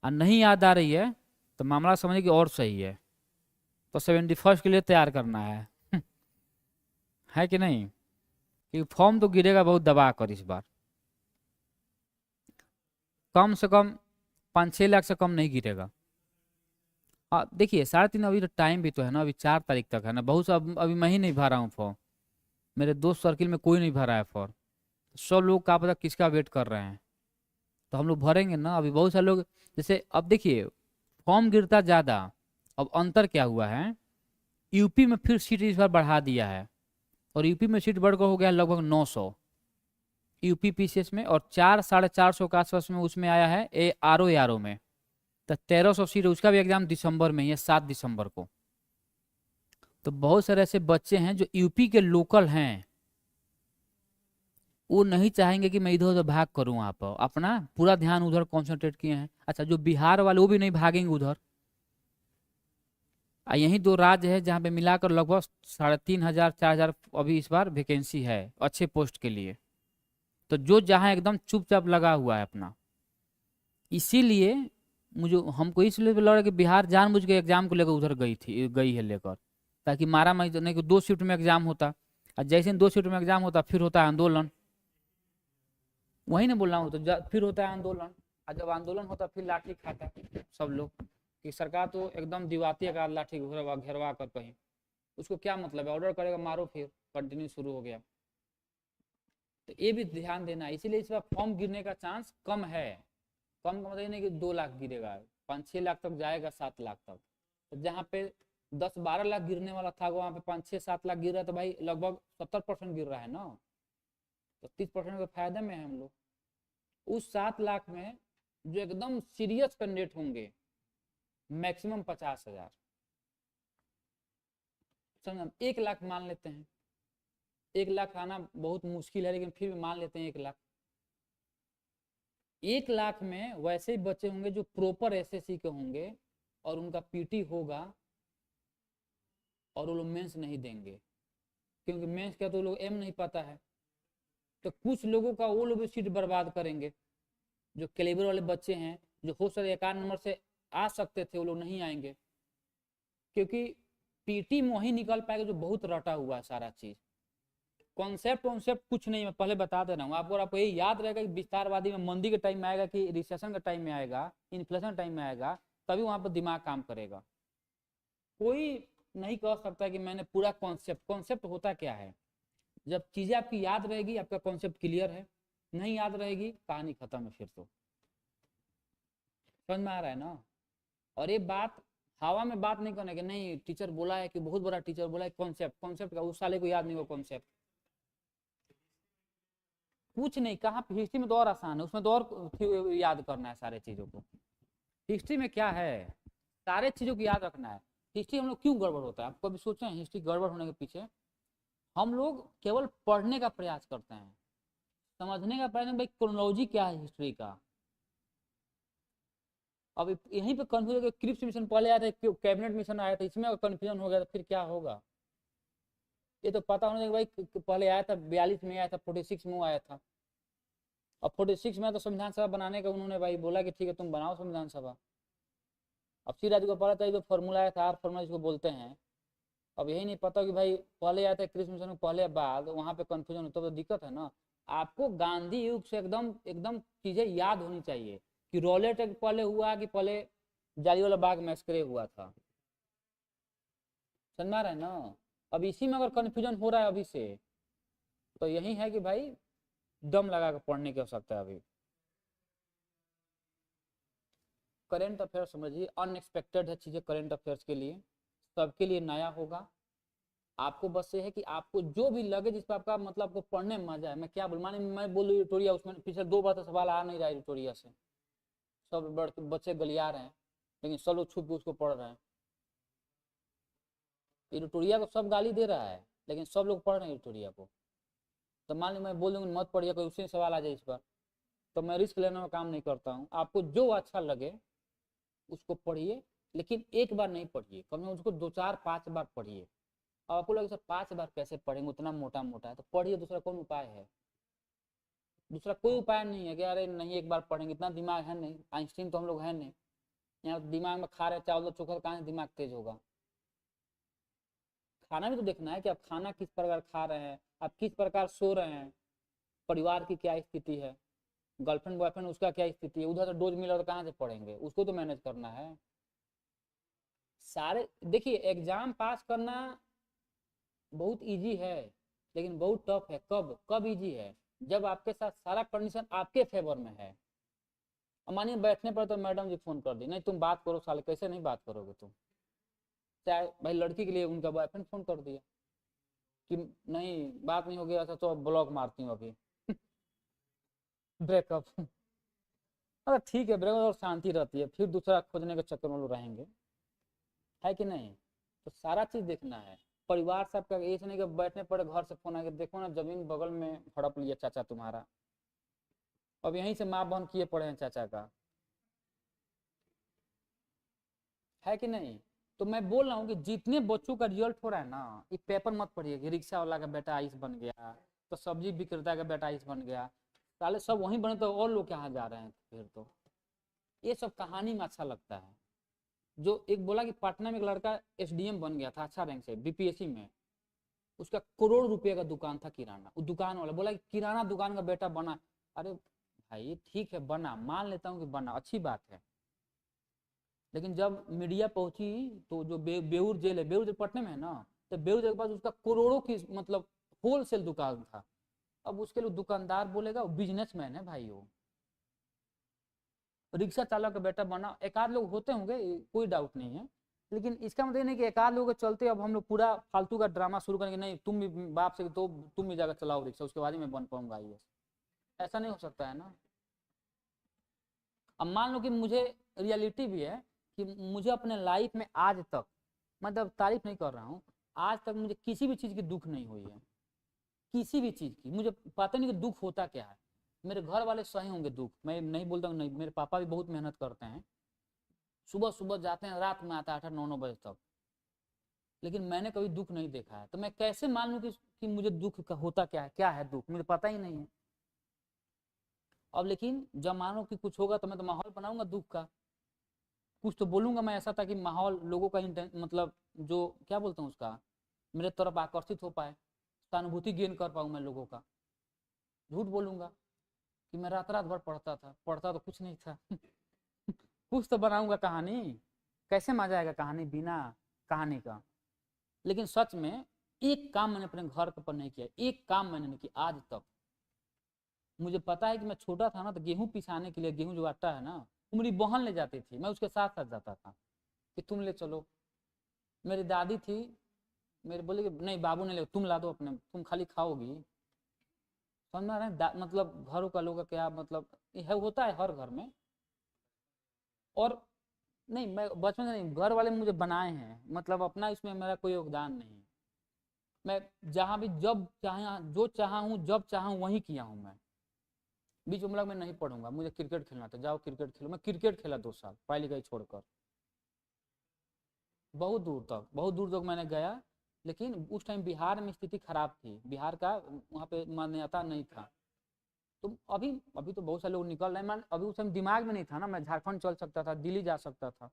और नहीं याद आ रही है तो मामला समझिए कि और सही है। तो 71st के लिए तैयार करना है कि नहीं? क्योंकि फॉर्म तो गिरेगा बहुत दबा कर इस बार, कम से कम 5-6 लाख से कम नहीं गिरेगा। हाँ देखिए 3.5 अभी तो टाइम भी तो है ना, अभी 4 तारीख तक है ना, बहुत सा अभी मैं ही नहीं भरा हूँ फॉर्म, मेरे दोस्त सर्किल में कोई नहीं भरा है फॉर्म, सब लोग का पता किसका वेट कर रहे हैं, तो हम लोग भरेंगे ना। अभी बहुत सारे लोग, जैसे अब देखिए फॉर्म गिरता ज़्यादा, अब अंतर क्या हुआ है, यूपी में फिर सीट इस बार बढ़ा दिया है, और यूपी में सीट बढ़कर हो गया लगभग 900 यूपी पीसीएस में, और 400-450 के आसपास में उसमें आया है आर ओ में, तो 1300 सीट, उसका भी एग्जाम दिसंबर में ही है, 7 दिसंबर को। तो बहुत सारे ऐसे बच्चे हैं जो यूपी के लोकल हैं, वो नहीं चाहेंगे कि मैं इधर उधर भाग करूं, आप अपना पूरा ध्यान उधर कंसंट्रेट किए हैं। अच्छा जो बिहार वाले वो भी नहीं भागेंगे उधर, यही 2 राज्य है जहाँ पे मिलाकर लगभग 3,500-4,000 अभी इस बार वैकेंसी है अच्छे पोस्ट के लिए, तो जो जहाँ एकदम चुपचाप लगा हुआ है अपना, इसीलिए मुझे हमको इसलिए लग रहा है कि बिहार जानबूझ के एग्जाम को लेकर उधर गई है लेकर, ताकि मारा मारी नहीं कि 2 शिफ्ट में एग्जाम होता, और जैसे ही 2 शिफ्ट में एग्जाम होता फिर होता है आंदोलन, वही ना बोल रहा हूँ, तो फिर होता है आंदोलन, और जब आंदोलन होता फिर लाठी खाता सब लोग, कि सरकार तो एकदम दिवाती का लाठी घेरवा कर कहीं, उसको क्या मतलब है, ऑर्डर करेगा मारो फिर कंटिन्यू शुरू हो गया। तो ये भी ध्यान देना है, इसीलिए इस बार फॉर्म गिरने का चांस कम है, कम का मतलब नहीं कि 2 लाख गिरेगा, 5-6 लाख तक जाएगा, 7 लाख तक, तो जहाँ पे 10-12 लाख गिरने वाला था वहाँ पे 5-6-7 लाख गिर रहा है, तो भाई लगभग 70% गिर रहा है ना, तो 30% के फायदे में है हम लोग। उस 7 लाख में जो एकदम सीरियस कैंडिडेट होंगे मैक्सिमम 50,000, समझ 1 लाख मान लेते हैं, 1 लाख आना बहुत मुश्किल है, लेकिन फिर भी मान लेते हैं 1 लाख। 1 लाख में वैसे ही बच्चे होंगे जो प्रॉपर एसएससी के होंगे और उनका पीटी होगा, और वो लोग मेंस नहीं देंगे, क्योंकि मेंस का तो लोग एम नहीं पता है, तो कुछ लोगों का वो लोग भी सीट बर्बाद करेंगे, जो कैलिबर वाले बच्चे हैं, जो हो सकता है 1 नंबर से आ सकते थे, वो लोग नहीं आएंगे, क्योंकि पीटी में वही निकल पाएगा जो बहुत रटा हुआ है सारा चीज, कॉन्सेप्ट वॉन्सेप्ट कुछ नहीं, मैं पहले बता दे रहा हूँ आपको, और आपको यही याद रहेगा कि विस्तारवादी में मंदी के टाइम में आएगा कि रिसेशन के टाइम में आएगा, इन्फ्लेशन टाइम में आएगा, तभी वहां पर दिमाग काम करेगा। कोई नहीं कह सकता कि मैंने पूरा कॉन्सेप्ट होता क्या है, जब चीजें आपकी याद रहेगी आपका कॉन्सेप्ट क्लियर है, नहीं याद रहेगी कहानी खत्म है फिर तो, समझ में आ रहा है ना। और ये बात हवा में बात नहीं करने के, नहीं टीचर बोला है कि बहुत बड़ा टीचर बोला है, कॉन्सेप्ट का उस साले को याद नहीं हो कॉन्सेप्ट, कुछ नहीं, कहाँ पे हिस्ट्री में तो और आसान है, उसमें तो और याद करना है सारे चीजों को, हिस्ट्री में क्या है, सारे चीजों को याद रखना है। हिस्ट्री हम लोग क्यों गड़बड़ होता है, आपको अभी सोचे हैं हिस्ट्री गड़बड़ होने के पीछे, हम लोग केवल पढ़ने का प्रयास करते हैं, समझने का प्रयास नहीं, भाई क्रोनोलॉजी क्या है हिस्ट्री का। अब यहीं पे कंफ्यूजन, क्रिप्स मिशन पहले आया था, कैबिनेट मिशन आया था, इसमें कंफ्यूजन हो गया तो फिर क्या होगा, ये तो पता होना चाहिए भाई, पहले आया था 42 में आया था, 46 में आया था, अब 46 में तो संविधान सभा बनाने का उन्होंने भाई बोला कि ठीक है तुम बनाओ संविधान सभा, अब सीधा को पता था जो फॉर्मूला आया था, आर फॉर्मूला जिसको बोलते हैं, अब यही नहीं पता कि भाई पहले आया था क्रिस मिशन में पहले बाद, वहां पे कंफ्यूजन होता तो दिक्कत है ना। आपको गांधी युग से एकदम एकदम चीजें याद होनी चाहिए, कि रॉलेट पहले हुआ कि पहले जालियावाला बाग मैस्करे हुआ था, समझ में आ रहा है ना। अब इसी में अगर कंफ्यूजन हो रहा है अभी से, तो यही है कि भाई दम लगा कर पढ़ने की आवश्यकता है अभी। करेंट अफेयर समझिए, अनएक्सपेक्टेड है चीजें करेंट अफेयर्स के लिए, सबके लिए नया होगा, आपको बस ये है कि आपको जो भी लगे जिस पर आपका मतलब आपको पढ़ने में मजा है, मैं क्या बोल माने मैं बोल एडिटोरिया, उसमें पिछले 2 बार तो सवाल आ नहीं रहा है एडिटोरिया से, सब बच्चे गलिया रहे हैं, लेकिन सब लोग छुप के उसको पढ़ रहे हैं, एडिटोरिया को सब गाली दे रहा है लेकिन सब लोग पढ़ रहे हैं एडिटोरिया को, तो मान ली मैं बोल दूंगी मत पढ़िए, कोई उसी सवाल आ जाए इस पर, तो मैं रिस्क लेने में काम नहीं करता हूँ, आपको जो अच्छा लगे उसको पढ़िए, लेकिन एक बार नहीं पढ़िए, कम से कम उसको 2-4-5 बार पढ़िए। अब आपको लगे सर 5 बार कैसे पढ़ेंगे, उतना मोटा मोटा है, तो पढ़िए, दूसरा कौन उपाय है, दूसरा कोई उपाय नहीं है कि अरे नहीं एक बार पढ़ेंगे, इतना दिमाग है नहीं, आइंस्टीन तो हम लोग है नहीं, यहाँ दिमाग में खा रहे चावल चोखा, कहाँ से दिमाग तेज होगा। खाना भी तो देखना है कि आप खाना किस प्रकार खा रहे हैं, आप किस प्रकार सो रहे हैं, परिवार की क्या स्थिति है, गर्लफ्रेंड बॉयफ्रेंड उसका क्या स्थिति है, उधर तो डोज मिला तो कहाँ से पढ़ेंगे, उसको तो मैनेज करना है। सारे देखिए, एग्जाम पास करना बहुत इजी है, लेकिन बहुत टफ है। कब कब इजी है? जब आपके साथ सारा कंडीशन आपके फेवर में है। अब मानिए बैठने पर तो मैडम जी फोन कर दी, नहीं तुम बात करो, साले कैसे नहीं बात करोगे तुम? चाहे भाई लड़की के लिए उनका बॉयफ्रेंड फोन कर दिया कि नहीं बात नहीं हो गया था तो ब्लॉक मारती हूँ अभी। ब्रेकअप। अरे ठीक है, ब्रेकअप और शांति रहती है, फिर दूसरा खोजने के चक्कर में लोग रहेंगे, है कि नहीं? तो सारा चीज देखना है। परिवार से आपका ऐसे नहीं कि बैठने पड़े घर से फोन आके देखो ना जमीन बगल में हड़प लिया चाचा तुम्हारा, अब यहीं से माँ बहन किए पड़े हैं चाचा का, है कि नहीं? तो मैं बोल रहा हूँ कि जितने बच्चों का रिजल्ट हो रहा है ना, ये पेपर मत पढ़िए कि रिक्शा वाला का बेटा आइस बन गया, तो सब्जी विक्रेता का बेटा आइस बन गया, साले सब वहीं बने तो और लोग कहाँ जा रहे हैं फिर तो। ये सब कहानी में अच्छा लगता है। जो एक बोला कि पटना में एक लड़का एसडीएम बन गया था अच्छा रैंक से बीपीएससी में, उसका करोड़ रुपए का दुकान था किराना, वो दुकान वाला बोला कि किराना दुकान का बेटा बना। अरे भाई ठीक है बना, मान लेता हूँ कि बना, अच्छी बात है, लेकिन जब मीडिया पहुंची तो जो बेऊर जेल है, बेऊर जेल पटने में है ना, तो बेऊर जेल के पास उसका करोड़ों की मतलब होलसेल दुकान था। अब उसके लिए दुकानदार बोलेगा, बिजनेसमैन है भाई वो, रिक्शा चालक का बेटा बना। एक आध लोग होते होंगे, कोई डाउट नहीं है, लेकिन इसका मतलब नहीं कि एक आध लोगों के चलते अब हम लोग पूरा फालतू का ड्रामा शुरू करेंगे, नहीं तुम भी बाप से तो तुम भी जाकर चलाओ रिक्शा, उसके बाद ही मैं बन पाऊंगा आईएएस। ऐसा नहीं हो सकता है ना। अब मान लो कि मुझे रियलिटी भी है कि मुझे अपने लाइफ में आज तक, मतलब तारीफ नहीं कर रहा हूँ, आज तक मुझे किसी भी चीज की दुख नहीं हुई है, किसी भी चीज की। मुझे पता नहीं कि दुख होता क्या है। मेरे घर वाले सही होंगे दुख, मैं नहीं बोलता हूँ नहीं, मेरे पापा भी बहुत मेहनत करते हैं, सुबह सुबह जाते हैं रात में आता है 8 9 बजे तक, लेकिन मैंने कभी दुख नहीं देखा है, तो मैं कैसे मान लूं कि मुझे दुख का होता क्या है, क्या है दुख, मुझे पता ही नहीं है। अब लेकिन जब मानो कि कुछ होगा तो मैं तो माहौल बनाऊंगा दुख का, कुछ तो बोलूंगा मैं ऐसा ताकि माहौल लोगों का मतलब जो क्या बोलते हैं उसका, मेरे तरफ आकर्षित हो पाए, सहानुभूति गेन कर पाऊं मैं लोगों का। झूठ बोलूंगा कि मैं रात रात भर पढ़ता था, पढ़ता तो कुछ नहीं था। कुछ तो बनाऊंगा कहानी, कैसे मजा आएगा कहानी बिना कहानी का। लेकिन सच में एक काम मैंने अपने घर के ऊपर नहीं किया, एक काम मैंने नहीं किया आज तक। मुझे पता है कि मैं छोटा था ना, तो गेहूं पिसाने के लिए, गेहूं जो आटा है ना, वो मेरी बहन ले जाती थी, मैं उसके साथ साथ जाता था कि तुम ले चलो। मेरी दादी थी, मेरे बोले कि नहीं बाबू ने ले, तुम ला दो अपने, तुम खाली खाओगी। समझ रहे हैं मतलब घरों का लोगों का क्या मतलब, ये है होता है हर घर में। और नहीं, मैं बचपन से नहीं, घर वाले मुझे बनाए हैं, मतलब अपना इसमें मेरा कोई योगदान नहीं है। मैं जहाँ भी जब चाहे जो चाहा हूँ जब चाहा हूँ वही किया हूँ मैं। बीच उम्र में नहीं पढ़ूंगा, मुझे क्रिकेट खेलना था, जाओ क्रिकेट खेलो, मैं क्रिकेट खेला 2 साल पढ़ाई लिखाई छोड़कर, बहुत दूर तक मैंने गया। लेकिन उस टाइम बिहार में स्थिति खराब थी, बिहार का वहाँ पे मान्यता नहीं था। तो अभी अभी तो बहुत सारे लोग निकल रहे हैं, मैं अभी उस टाइम दिमाग में नहीं था ना, मैं झारखंड चल सकता था, दिल्ली जा सकता था,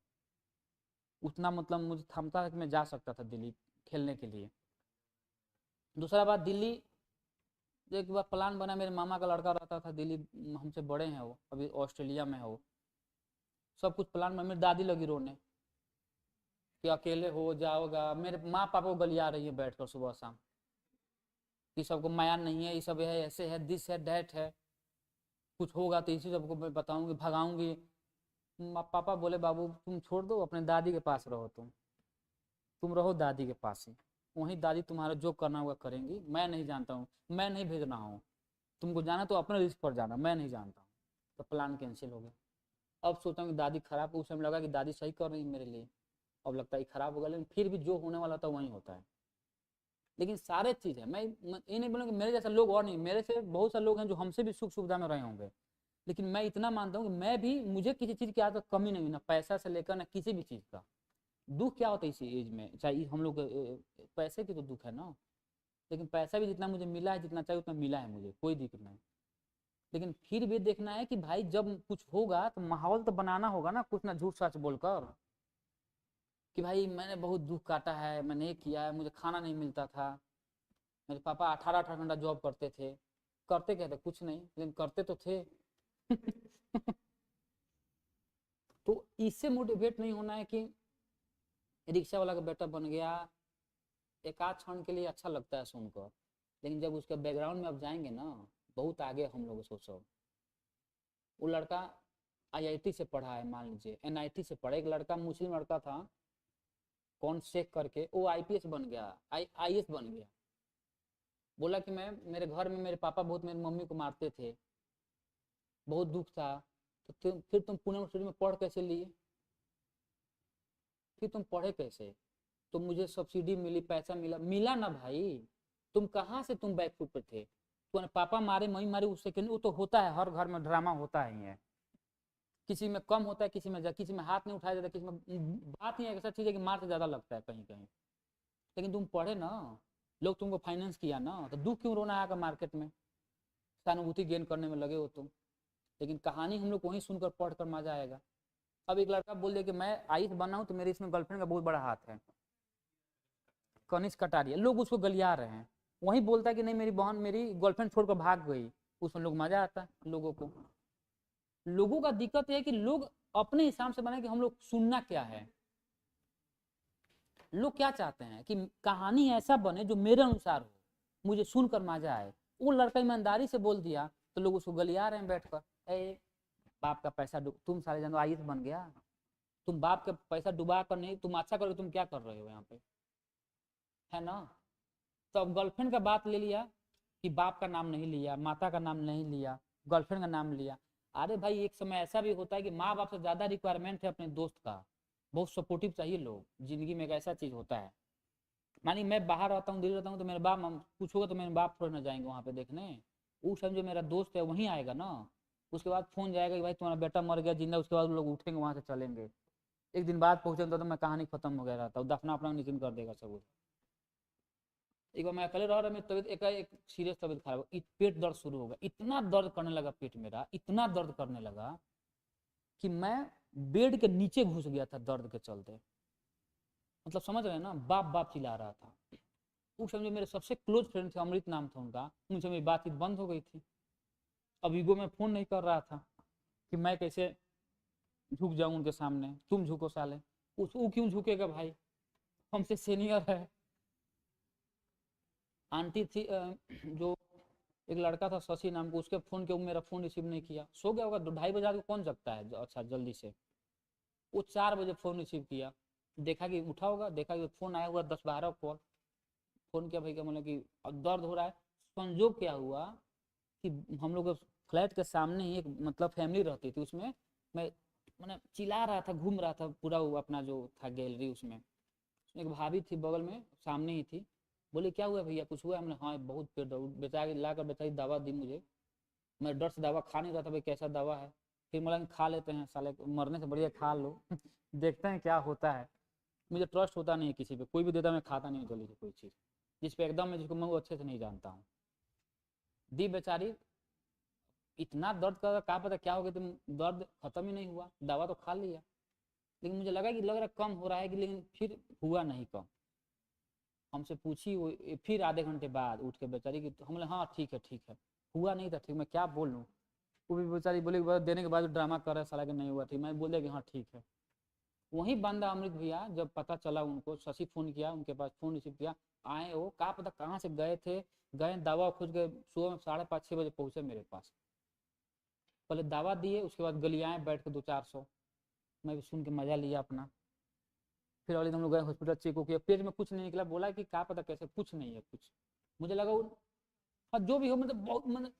उतना मतलब मुझे थमता था कि मैं जा सकता था दिल्ली खेलने के लिए। दूसरा बात दिल्ली, एक बार प्लान बना, मेरे मामा का लड़का रहता था दिल्ली, हमसे बड़े हैं वो, अभी ऑस्ट्रेलिया में है वो, सब कुछ प्लान में, मेरी दादी लगी रोने कि अकेले हो जाओगा, मेरे माँ पापा को गलिया रही है बैठकर सुबह शाम कि सबको माया नहीं है, ये सब है, ऐसे है, दिस है, डैट है, कुछ होगा तो इसी सबको मैं बताऊंगी, भगाऊंगी। पापा बोले बाबू तुम छोड़ दो, अपने दादी के पास रहो, तुम रहो दादी के पास ही, वहीं दादी तुम्हारा जो करना होगा करेंगी, मैं नहीं जानता हूँ, मैं नहीं भेज रहा हूँ, तुमको जाना तो अपने रिस्क पर जाना, मैं नहीं जानता हूँ। तो प्लान कैंसिल हो गया। अब सोचता हूँ कि दादी खराब, उस समय लगा कि दादी सही कर रही है मेरे लिए, अब लगता है खराब होगा, लेकिन फिर भी जो होने वाला था वही होता है। लेकिन सारे चीज है, मैं ये नहीं बोलूँगा कि मेरे जैसा लोग और नहीं, मेरे से बहुत सारे लोग हैं जो हमसे भी सुख सुविधा में रहे होंगे, लेकिन मैं इतना मानता हूँ कि मैं भी, मुझे किसी चीज की आज तक कमी नहीं हुई, ना पैसा से लेकर ना किसी भी चीज का। दुख क्या होता है इसी एज में, चाहे हम लोग पैसे की तो दुख है ना, लेकिन पैसा भी जितना मुझे मिला है, जितना चाहिए उतना मिला है, मुझे कोई दिक्कत नहीं। लेकिन फिर भी देखना है कि भाई जब कुछ होगा तो माहौल तो बनाना होगा ना, कुछ ना झूठ सच बोलकर। कि भाई मैंने बहुत दुख काटा है, मैंने ये किया है, मुझे खाना नहीं मिलता था, मेरे पापा 18-18 घंटा जॉब करते थे। करते क्या थे? कुछ नहीं, लेकिन करते तो थे। तो इससे मोटिवेट नहीं होना है कि रिक्शा वाला का बेटा बन गया। एक आध क्षण के लिए अच्छा लगता है सुनकर, लेकिन जब उसके बैकग्राउंड में आप जाएंगे ना, बहुत आगे हम लोग सोचो। वो लड़का आईआईटी से पढ़ा है, मान लीजिए एनआईटी से पढ़ा, एक लड़का मुस्लिम लड़का था, कौन शेख करके, वो आईपीएस बन गया, आईएएस बन गया। बोला कि मैं, मेरे घर में मेरे पापा बहुत मेरी मम्मी को मारते थे, बहुत दुख था। तो फिर तुम पुणे यूनिवर्सिटी में पढ़ कैसे लिए? फिर तुम पढ़े कैसे? तो मुझे सब्सिडी मिली, पैसा मिला, मिला ना भाई। तुम कहाँ से, तुम बैकफुट पे थे? तुम्हारे पापा मारे, मम्मी मारे, उससे वो तो होता है, हर घर में ड्रामा होता ही है। किसी में कम होता है, किसी में हाथ नहीं उठाया जाता, किसी में बात नहीं है, ऐसा चीज है कि मार से ज्यादा लगता है कहीं कहीं। लेकिन तुम पढ़े ना, लोग तुमको फाइनेंस किया ना, तो दुख क्यों रोना आकर मार्केट में? सहानुभूति गेन करने में लगे हो तुम। लेकिन कहानी हम लोग वहीं सुनकर पढ़कर मजा आएगा। अब एक लड़का बोल दे कि मैं आईएएस बना हूं, तो मेरे इसमें गर्लफ्रेंड का बहुत बड़ा हाथ है, कनिष्क कटारिया, लोग उसको गलिया रहे हैं। वही बोलता है कि नहीं मेरी बहन, मेरी गर्लफ्रेंड छोड़कर भाग गई, उसमें लोग मजा आता है लोगों को। लोगों का दिक्कत है कि लोग अपने हिसाब से बनाए कि हम लोग सुनना क्या है। लोग क्या चाहते हैं कि कहानी ऐसा बने जो मेरे अनुसार हो, मुझे सुनकर मजा आए। वो लड़का ईमानदारी से बोल दिया तो लोग उसको गलिया रहे हैं बैठकर। ए, बाप का पैसा तुम सारे जानो आईएएस बन गया, तुम बाप का पैसा डुबा कर नहीं, तुम अच्छा करोगे, तुम क्या कर रहे हो यहाँ पे, है ना? तो अब गर्लफ्रेंड का बात ले लिया कि बाप का नाम नहीं लिया, माता का नाम नहीं लिया, गर्लफ्रेंड का नाम लिया। अरे भाई एक समय ऐसा भी होता है कि माँ बाप से ज्यादा रिक्वायरमेंट है अपने दोस्त का, बहुत सपोर्टिव चाहिए लोग जिंदगी में, एक ऐसा चीज होता है। मानी मैं बाहर रहता हूँ, दिल्ली रहता हूँ, तो मेरे बाप पूछोगे तो मेरे बाप थोड़े ना जाएंगे वहाँ पे देखने। उस टाइम जो मेरा दोस्त है वहीं आएगा ना। उसके बाद फोन जाएगा कि भाई तुम्हारा बेटा मर गया जिंदा, उसके बाद लोग उठेंगे वहां से चलेंगे। एक दिन बाद पहुंचेंगे तो मैं कहानी खत्म हो गया रहता हूँ, दफना अपना निश्चिन कर देगा सब। एक बार मैं अकेले रह रहा, मेरी तबीयत एक सीरियस तबीयत खराब, पेट दर्द शुरू हो गया, इतना दर्द करने लगा पेट मेरा, इतना दर्द करने लगा कि मैं बेड के नीचे घुस गया था दर्द के चलते। मतलब समझ रहे हैं ना, बाप बाप चिल्ला रहा था। उस समय मेरे सबसे क्लोज फ्रेंड थे, अमृत नाम था उनका, उनसे मेरी बातचीत बंद हो गई थी। अब ईगो में फोन नहीं कर रहा था कि मैं कैसे झुक जाऊं उनके सामने, तुम झुको साले। वो क्यों झुकेगा भाई, हमसे सीनियर है। आंटी थी जो एक लड़का था शशि नाम को, उसके फोन के, वो मेरा फोन रिसीव नहीं किया, सो गया होगा, 2:30 बजे आके कौन जगता है अच्छा जल्दी से। वो 4 बजे फोन रिसीव किया, देखा कि उठा होगा, देखा कि फोन आया हुआ 10-12 कॉल। फोन किया भाई, क्या मतलब कि अब दर्द हो रहा है। संजोग क्या हुआ कि हम लोग फ्लैट के सामने ही एक मतलब फैमिली रहती थी, उसमें मैं मैंने चिल्ला रहा था, घूम रहा था पूरा वो अपना जो था गैलरी, उसमें एक भाभी थी बगल में, सामने ही थी। बोले क्या हुआ भैया, कुछ हुआ? हमने हाँ बहुत पेट दर्द, बेचारी ला कर बेचारी दवा दी मुझे। मैं डर से दवा खा नहीं रहा था, भाई कैसा दवा है। फिर बोला खा लेते हैं साले, मरने से बढ़िया खा लो। देखते हैं क्या होता है। मुझे ट्रस्ट होता नहीं है किसी पे, कोई भी देता मैं खाता नहीं जल्दी से कोई चीज़, जिस पे एकदम मैं, जिसको मैं वो अच्छे से नहीं जानता हूँ। दी बेचारी, इतना दर्द कर, क्या पता क्या हो गया, तुम दर्द खत्म ही नहीं हुआ, दवा तो खा लिया। लेकिन मुझे लगा कि लग रहा कम हो रहा है कि, लेकिन फिर हुआ नहीं कम। हमसे पूछी वो फिर आधे घंटे बाद उठ के बेचारी की, तो हम बोले हाँ ठीक है ठीक है। हुआ नहीं था ठीक, मैं क्या बोल लूँ। वो भी बेचारी बोली देने के बाद ड्रामा कर रहा है साला कि नहीं हुआ ठीक, मैं बोले कि हाँ ठीक है। वही बंदा अमृत भैया, जब पता चला उनको, शशि फोन किया उनके पास, फोन रिसीव किया, आए वो क्या पता कहाँ से गए थे, गए दवा खोज गए, सुबह में 5:30-6 बजे पहुंचे मेरे पास। पहले दवा दिए, उसके बाद गलियाए बैठ के 200-400, मैं भी सुन के मजा लिया अपना। फिर अगले दिन हम लोग गए हॉस्पिटल, चेक हो किया, पेट में कुछ नहीं निकला, बोला कि क्या पता कैसे, कुछ नहीं है कुछ। मुझे लगा वो, और जो भी हो, मतलब बहुत, मतलब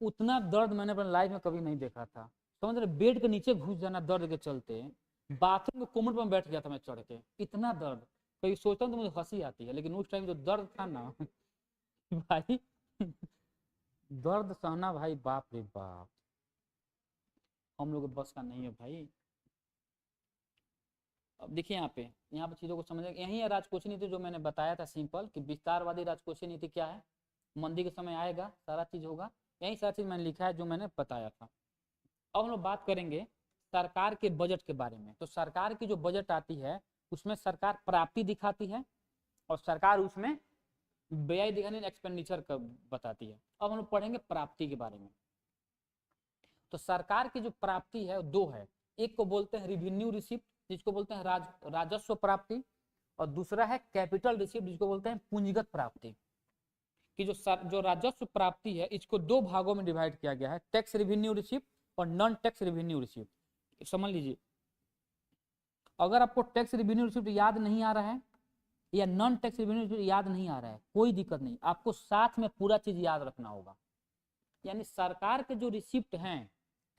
उतना दर्द मैंने अपने लाइफ में कभी नहीं देखा था। समझ रहे, बेड के नीचे घुस जाना दर्द के चलते, बाथरूम में कोमर पर बैठ गया था मैं चढ़ के, इतना दर्द। कभी सोचता हूँ तो मुझे हंसी आती है, लेकिन उस टाइम जो दर्द था ना, भाई, दर्द सहना भाई, बाप रे बाप, हम लोग के बस का नहीं है भाई। अब देखिए यहाँ पे चीजों को समझ, यही है राजकोषीय नीति जो मैंने बताया था सिंपल, कि विस्तारवादी राजकोषीय नीति क्या है, मंदी के समय आएगा, सारा चीज होगा, यही सारा चीज मैंने लिखा है जो मैंने बताया था। अब हम लोग बात करेंगे सरकार के बजट के बारे में। तो सरकार की जो बजट आती है उसमें सरकार प्राप्ति दिखाती है और सरकार उसमें व्यय दिखाने एक्सपेंडिचर का बताती है। अब हम लोग पढ़ेंगे प्राप्ति के बारे में। तो सरकार की जो प्राप्ति है दो है, एक को बोलते हैं रिवेन्यू रिसिप्ट जिसको बोलते हैं राजस्व प्राप्ति, और दूसरा है कैपिटल रिसिप्ट जिसको बोलते हैं पूंजीगत प्राप्ति। कि जो राजस्व प्राप्ति है इसको दो भागों में डिवाइड किया गया है, टैक्स रिवेन्यू रिसिप्ट और नॉन टैक्स रिवेन्यू रिसिप्ट। समझ लीजिए, अगर आपको टैक्स रिवेन्यू रिसिप्ट याद नहीं आ रहा है या नॉन टैक्स रिवेन्यू रिसिप्ट याद नहीं आ रहा है, कोई दिक्कत नहीं, आपको साथ में पूरा चीज याद रखना होगा। यानी सरकार के जो रिसिप्ट हैं,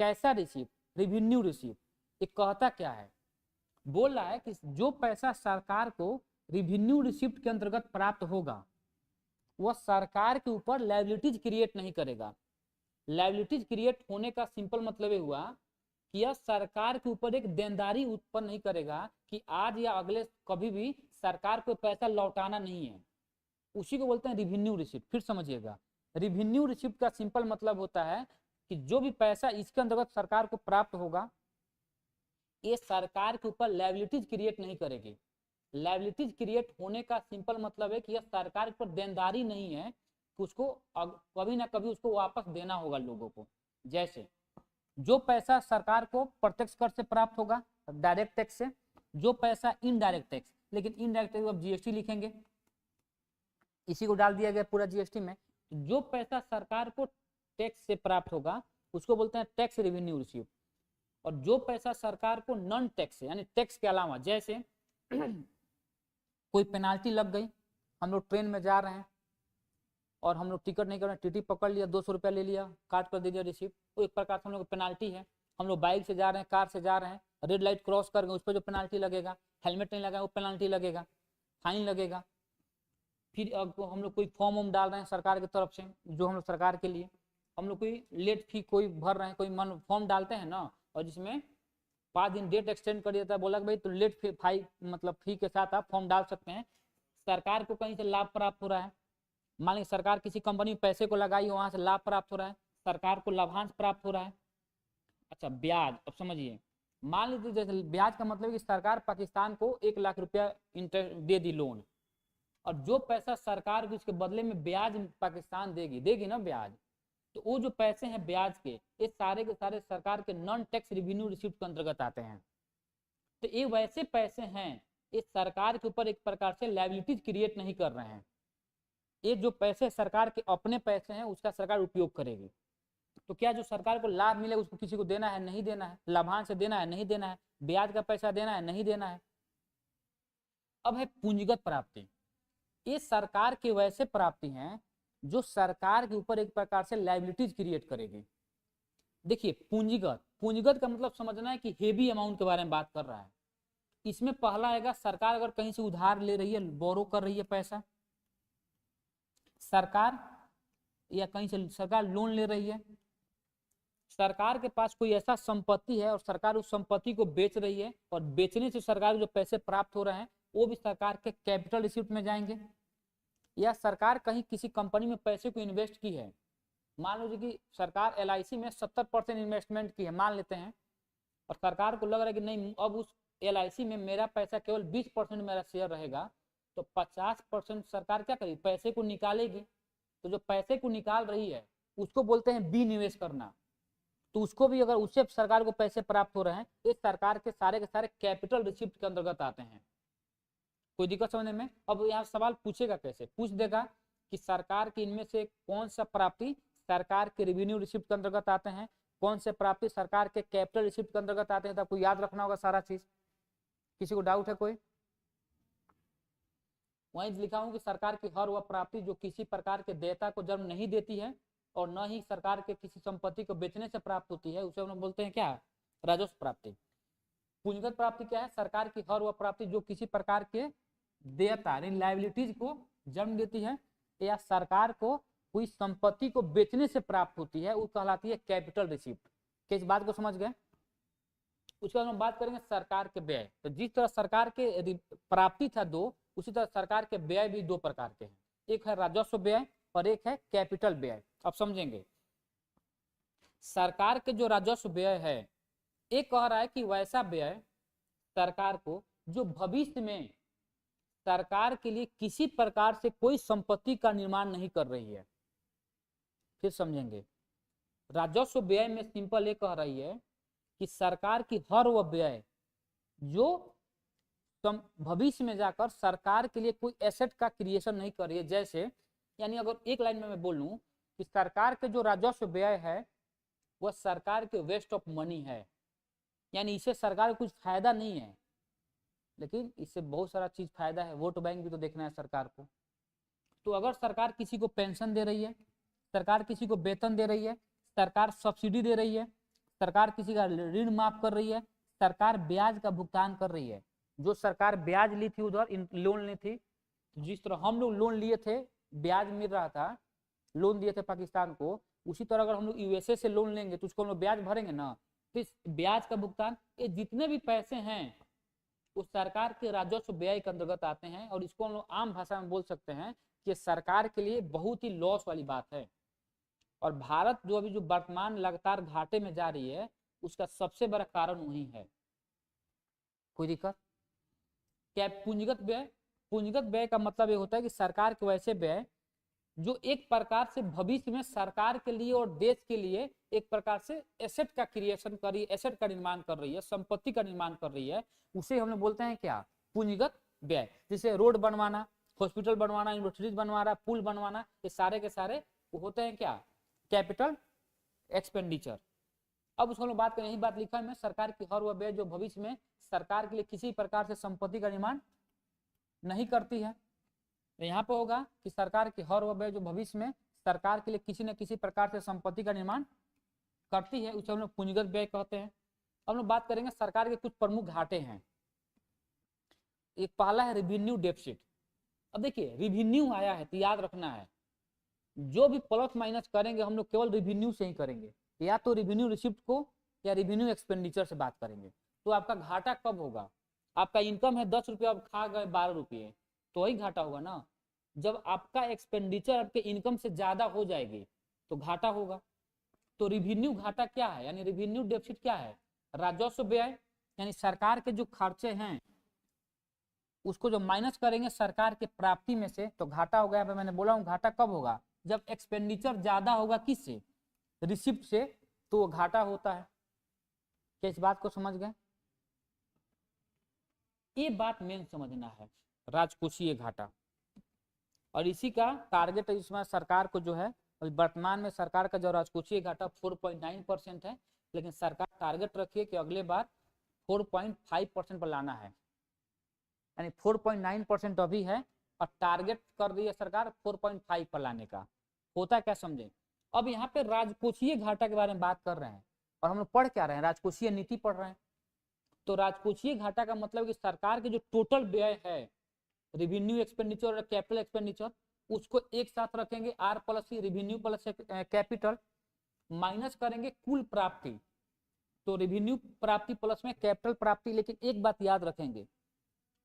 कैसा रिसिप्ट, रिवेन्यू रिसिप्ट, ये कहता क्या है, बोल रहा है कि जो पैसा सरकार को रिवेन्यू रिसिप्ट के अंतर्गत प्राप्त होगा वह सरकार के ऊपर लायबिलिटीज क्रिएट नहीं करेगा। लायबिलिटीज क्रिएट होने का सिंपल मतलब ये हुआ कि यह सरकार के ऊपर एक देनदारी उत्पन्न नहीं करेगा कि आज या अगले कभी भी सरकार को पैसा लौटाना नहीं है, उसी को बोलते हैं रिवेन्यू रिसिप्ट। फिर समझिएगा, रिवेन्यू रिसिप्ट का सिंपल मतलब होता है कि जो भी पैसा इसके अंतर्गत सरकार को प्राप्त होगा ये सरकार के ऊपर लायबिलिटीज क्रिएट नहीं करेगी। लायबिलिटीज क्रिएट होने का सिंपल मतलब है कि यह सरकार पर देनदारी नहीं है कि उसको कभी ना कभी उसको वापस देना होगा लोगों को। जैसे जो पैसा सरकार को प्रत्यक्ष कर से प्राप्त होगा डायरेक्ट टैक्स से, जो पैसा इनडायरेक्ट टैक्स, लेकिन इनडायरेक्ट टैक्स अब जीएसटी लिखेंगे, इसी को डाल दिया गया पूरा जीएसटी में। जो पैसा सरकार को टैक्स से प्राप्त होगा उसको बोलते हैं टैक्स रेवेन्यू रिसीव। और जो पैसा सरकार को नॉन टैक्स यानी टैक्स के अलावा, जैसे कोई पेनाल्टी लग गई, हम लोग ट्रेन में जा रहे हैं और हम लोग टिकट नहीं कर रहे, टीटी पकड़ लिया, 200 रुपया ले लिया, काट कर दे दिया रिसिप्ट, वो एक प्रकार से हम लोग पेनाल्टी है। हम लोग बाइक से जा रहे हैं, कार से जा रहे हैं, रेड लाइट क्रॉस कर गए, उस पर जो पेनाल्टी लगेगा, हेलमेट नहीं लगाया वो पेनाल्टी लगेगा, फाइन लगेगा। फिर हम लोग कोई फॉर्म वॉर्म डाल रहे हैं सरकार की तरफ से, जो हम लोग सरकार के लिए हम लोग कोई लेट फी कोई भर रहे हैं, कोई मन फॉर्म डालते हैं ना, और जिसमें 5 दिन डेट एक्सटेंड कर देता है, बोला कि भाई तो लेट फी मतलब फी के साथ आप फॉर्म डाल सकते हैं। सरकार को कहीं से लाभ प्राप्त हो रहा है, मान लीजिए सरकार किसी कंपनी में पैसे को लगाई, वहां से लाभ प्राप्त हो रहा है, सरकार को लाभांश प्राप्त हो रहा है। अच्छा ब्याज, अब समझिए, मान लीजिए जैसे ब्याज का मतलब कि सरकार पाकिस्तान को 1 लाख रुपया इंटरेस्ट दे दी लोन, और जो पैसा सरकार को इसके बदले में ब्याज पाकिस्तान देगी ना ब्याज, तो वो जो पैसे हैं ब्याज के, ये सारे के सारे सरकार के नॉन टैक्स रिवेन्यू रिसिप्ट के अंतर्गत आते हैं। तो ये वैसे पैसे हैं, ये सरकार के ऊपर एक प्रकार से लायबिलिटीज क्रिएट नहीं कर रहे हैं। ये जो पैसे सरकार के अपने पैसे हैं उसका सरकार उपयोग करेगी। तो क्या जो सरकार को लाभ मिले उसको किसी को देना है, नहीं देना है, लाभांश देना है, नहीं देना है, ब्याज का पैसा देना है, नहीं देना है। अब है पूंजीगत प्राप्ति। ये सरकार के वैसे प्राप्ति हैं जो सरकार के ऊपर एक प्रकार से लायबिलिटीज क्रिएट करेगी। देखिए पूंजीगत का मतलब समझना है कि हेवी अमाउंट के बारे में बात कर रहा है। इसमें पहला आएगा, सरकार अगर कहीं से उधार ले रही है, बोरो कर रही है पैसा, सरकार या कहीं से सरकार लोन ले रही है, सरकार के पास कोई ऐसा संपत्ति है और सरकार उस संपत्ति को बेच रही है, और बेचने से सरकार को जो पैसे प्राप्त हो रहे हैं वो भी सरकार के कैपिटल रिसिप्ट में जाएंगे। या सरकार कहीं किसी कंपनी में पैसे को इन्वेस्ट की है, मान लीजिए कि सरकार LIC में 70% इन्वेस्टमेंट की है मान लेते हैं, और सरकार को लग रहा है कि नहीं अब उस LIC में मेरा पैसा केवल 20% मेरा शेयर रहेगा, तो 50% सरकार क्या करेगी, पैसे को निकालेगी। तो जो पैसे को निकाल रही है उसको बोलते हैं विनिवेश करना। तो उसको भी अगर उससे सरकार को पैसे प्राप्त हो रहे हैं, इस सरकार के सारे कैपिटल रिसिप्ट के अंतर्गत आते हैं। कोई दिक्कत समझने में? अब यहाँ सवाल पूछेगा, कैसे पूछ देगा कि सरकार की इनमें से कौन सा प्राप्ति सरकार के रेवेन्यू रिसिप्ट के अंतर्गत आते हैं, कौन से प्राप्ति सरकार के कैपिटल रिसिप्ट के अंतर्गत आते हैं। तो आपको याद रखना होगा सारा चीज। किसी को डाउट है कोई? वहीं लिखा हूं कि सरकार की हर वह प्राप्ति जो किसी प्रकार के देयता को जन्म नहीं देती है और न ही सरकार के किसी संपत्ति को बेचने से प्राप्त होती है, उसे हम लोग बोलते हैं क्या, राजस्व प्राप्ति। पूंजीगत प्राप्ति क्या है, सरकार की हर वह प्राप्ति जो किसी प्रकार के देयता यानी लायबिलिटीज को जन्म देती है या सरकार को कोई संपत्ति को बेचने से प्राप्त होती है, वो कहलाती है कैपिटल रिसिप्ट। किस बात को समझ गए? उसके बाद हम बात करेंगे सरकार के व्यय। तो जिस तरह सरकार के प्राप्ति था दो, उसी तरह सरकार के व्यय भी दो प्रकार के हैं, एक है राजस्व व्यय और एक है कैपिटल व्यय। अब समझेंगे, सरकार के जो राजस्व व्यय है, एक कह रहा है कि वैसा व्यय सरकार को जो भविष्य में सरकार के लिए किसी प्रकार से कोई संपत्ति का निर्माण नहीं कर रही है। फिर समझेंगे, राजस्व व्यय में सिंपल ये कह रही है कि सरकार की हर वह व्यय जो भविष्य में जाकर सरकार के लिए कोई एसेट का क्रिएशन नहीं कर रही है। जैसे यानी अगर एक लाइन में मैं बोलूं कि सरकार के जो राजस्व व्यय है वह सरकार के वेस्ट ऑफ मनी है, यानी इससे सरकार को कुछ फायदा नहीं है, लेकिन इससे बहुत सारा चीज फायदा है। वोट बैंक भी तो देखना है सरकार को। तो अगर सरकार किसी को पेंशन दे रही है, सरकार किसी को वेतन दे रही है, सरकार सब्सिडी दे रही है, सरकार किसी का ऋण माफ कर रही है, सरकार ब्याज का भुगतान कर रही है। जो सरकार ब्याज ली थी उधर लोन ली थी, जिस तरह हम लोग लोन लिए थे ब्याज मिल रहा था, लोन दिए थे पाकिस्तान को, उसी तरह अगर हम लोग यूएसए से लोन लेंगे तो उसको हम लोग ब्याज भरेंगे ना। तो इस ब्याज का भुगतान, ये जितने भी पैसे हैं उस सरकार के राजस्व व्यय के अंतर्गत आते हैं, और इसको हम लोग आम भाषा में बोल सकते हैं कि सरकार के लिए बहुत ही लॉस वाली बात है। और भारत जो अभी जो वर्तमान लगातार घाटे में जा रही है उसका सबसे बड़ा कारण वही है। कोई दिक्कत? क्या पूंजीगत व्यय? पूंजीगत व्यय का मतलब ये होता है कि सरकार के वैसे व्यय जो एक प्रकार से भविष्य में सरकार के लिए और देश के लिए एक प्रकार से एसेट का क्रिएशन कर रही है, एसेट का निर्माण कर रही है, संपत्ति का निर्माण कर रही है, उसे हम लोग बोलते हैं क्या? पूंजीगत व्यय। जैसे रोड बनवाना, हॉस्पिटल बनवाना, यूनिवर्सिटीज बनवाना, पुल बनवाना, ये सारे के सारे होते हैं क्या? Capital expenditure. अब उसको लोग बात करें, यही बात लिखा है मैं, सरकार की हर वह व्यय जो भविष्य में सरकार के लिए किसी प्रकार से संपत्ति का निर्माण नहीं करती है। यहाँ पे होगा कि सरकार की हर वह व्यय जो भविष्य में सरकार के लिए किसी न किसी प्रकार से संपत्ति का निर्माण करती है, उसे हम लोग पूंजीगत व्यय कहते हैं। हम लोग बात करेंगे सरकार के कुछ प्रमुख घाटे हैं। एक पहला है रेवेन्यू डेफिसिट। अब देखिए रेवेन्यू आया है तो याद रखना है, जो भी प्लस माइनस करेंगे हम लोग केवल रेवेन्यू से ही करेंगे, या तो रेवेन्यू रिसिप्ट को या रेवेन्यू एक्सपेंडिचर से बात करेंगे। तो आपका घाटा कब होगा? आपका इनकम है 10 रुपये, आप खा गए 12 रुपये, तो वही घाटा होगा ना। जब आपका एक्सपेंडिचर आपके इनकम से ज्यादा हो जाएगी तो घाटा होगा। तो रेवेन्यू घाटा क्या है, यानी रेवेन्यू डेफिसिट क्या है? राजस्व व्यय, यानी सरकार के जो खर्चे हैं उसको जो माइनस करेंगे सरकार के प्राप्ति में से, तो घाटा हो गया। मैंने बोला हूँ घाटा कब होगा? जब एक्सपेंडिचर ज्यादा होगा किससे? रिसिप्ट से, तो वो घाटा होता है। क्या इस बात को समझ गए? ये बात मेन समझना है, राजकोषीय घाटा। और इसी का टारगेट इसमें सरकार को जो है, वर्तमान में सरकार का जो राजकोषीय घाटा 4.9% है, लेकिन सरकार टारगेट रखी है कि अगले बार 4.5% पर लाना है। यानी 4.9% अभी है और टारगेट कर रही है सरकार 4.5 पर लाने का। होता क्या समझे? अब यहाँ पे राजकोषीय घाटा के बारे में बात कर रहे हैं, और हम लोग पढ़ क्या रहे हैं? राजकोषीय नीति पढ़ रहे हैं। तो राजकोषीय घाटा का मतलब कि सरकार के जो टोटल व्यय है, रेवेन्यू एक्सपेंडिचर और कैपिटल एक्सपेंडिचर, उसको एक साथ रखेंगे, R plus C, revenue plus capital, minus करेंगे कुल प्राप्ति। तो रेवेन्यू प्राप्ति प्लस में कैपिटल प्राप्ति। लेकिन एक बात याद रखेंगे,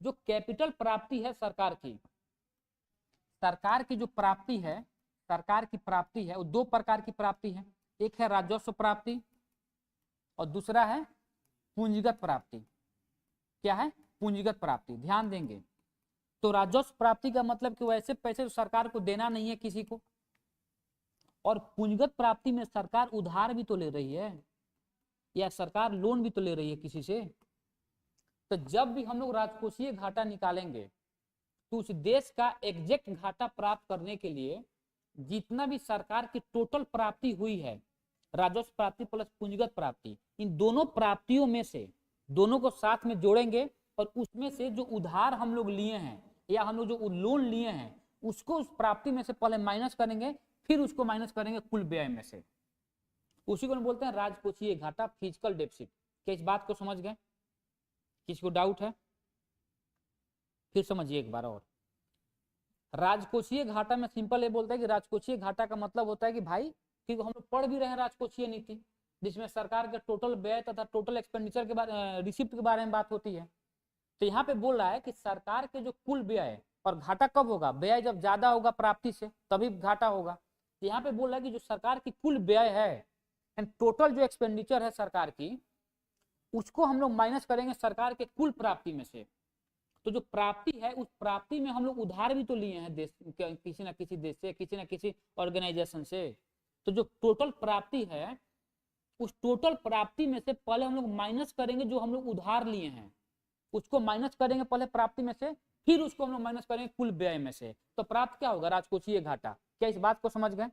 जो कैपिटल प्राप्ति है सरकार की जो प्राप्ति है, सरकार की प्राप्ति है वो दो प्रकार की प्राप्ति है। एक है राजस्व प्राप्ति और दूसरा है पूंजीगत प्राप्ति। क्या है? पूंजीगत प्राप्ति। ध्यान देंगे, तो राजस्व प्राप्ति का मतलब कि वैसे पैसे तो सरकार को देना नहीं है किसी को, और पूंजीगत प्राप्ति में सरकार उधार भी तो ले रही है, या सरकार लोन भी तो ले रही है किसी से। तो जब भी हम लोग राजकोषीय घाटा निकालेंगे तो उस देश का एग्जैक्ट घाटा प्राप्त करने के लिए जितना भी सरकार की टोटल प्राप्ति हुई है, राजस्व प्राप्ति प्लस पूंजीगत प्राप्ति, इन दोनों प्राप्तियों में से दोनों को साथ में जोड़ेंगे, और उसमें से जो उधार हम लोग लिए हैं या हम लोग जो लोन लिए हैं उसको उस प्राप्ति में से पहले माइनस करेंगे, फिर उसको माइनस करेंगे कुल व्यय में से। उसी को बोलते हैं राजकोषीय घाटा, फिजिकल डेफिसिट। क्या इस बात को समझ गए? किसी को डाउट है? फिर समझिए एक बार और। राजकोषीय घाटा में सिंपल ये बोलता है कि राजकोषीय घाटा का मतलब होता है कि भाई, क्योंकि हम लोग पढ़ भी रहे हैं राजकोषीय नीति, जिसमें सरकार के टोटल व्यय तथा टोटल एक्सपेंडिचर के बारे, रिसिप्ट के बारे में बात होती है। तो यहाँ पे बोल रहा है कि सरकार के जो कुल व्यय, और घाटा कब होगा? व्यय जब ज्यादा होगा प्राप्ति से तभी घाटा होगा। तो यहाँ पे बोल रहा है कि जो सरकार की कुल व्यय है एंड टोटल जो एक्सपेंडिचर है सरकार की, उसको हम लोग माइनस करेंगे सरकार के कुल प्राप्ति में से। तो जो प्राप्ति है उस प्राप्ति में हम लोग उधार भी तो लिए हैं देश, किसी ना किसी देश से, किसी ना किसी ऑर्गेनाइजेशन से। तो जो टोटल प्राप्ति है उस टोटल प्राप्ति में से पहले हम लोग माइनस करेंगे जो हम लोग उधार लिए हैं, उसको माइनस करेंगे पहले प्राप्ति में से, फिर उसको हम लोग माइनस करेंगे कुल व्यय में से। तो प्राप्त क्या होगा? राजकोषीय घाटा। क्या इस बात को समझ गए?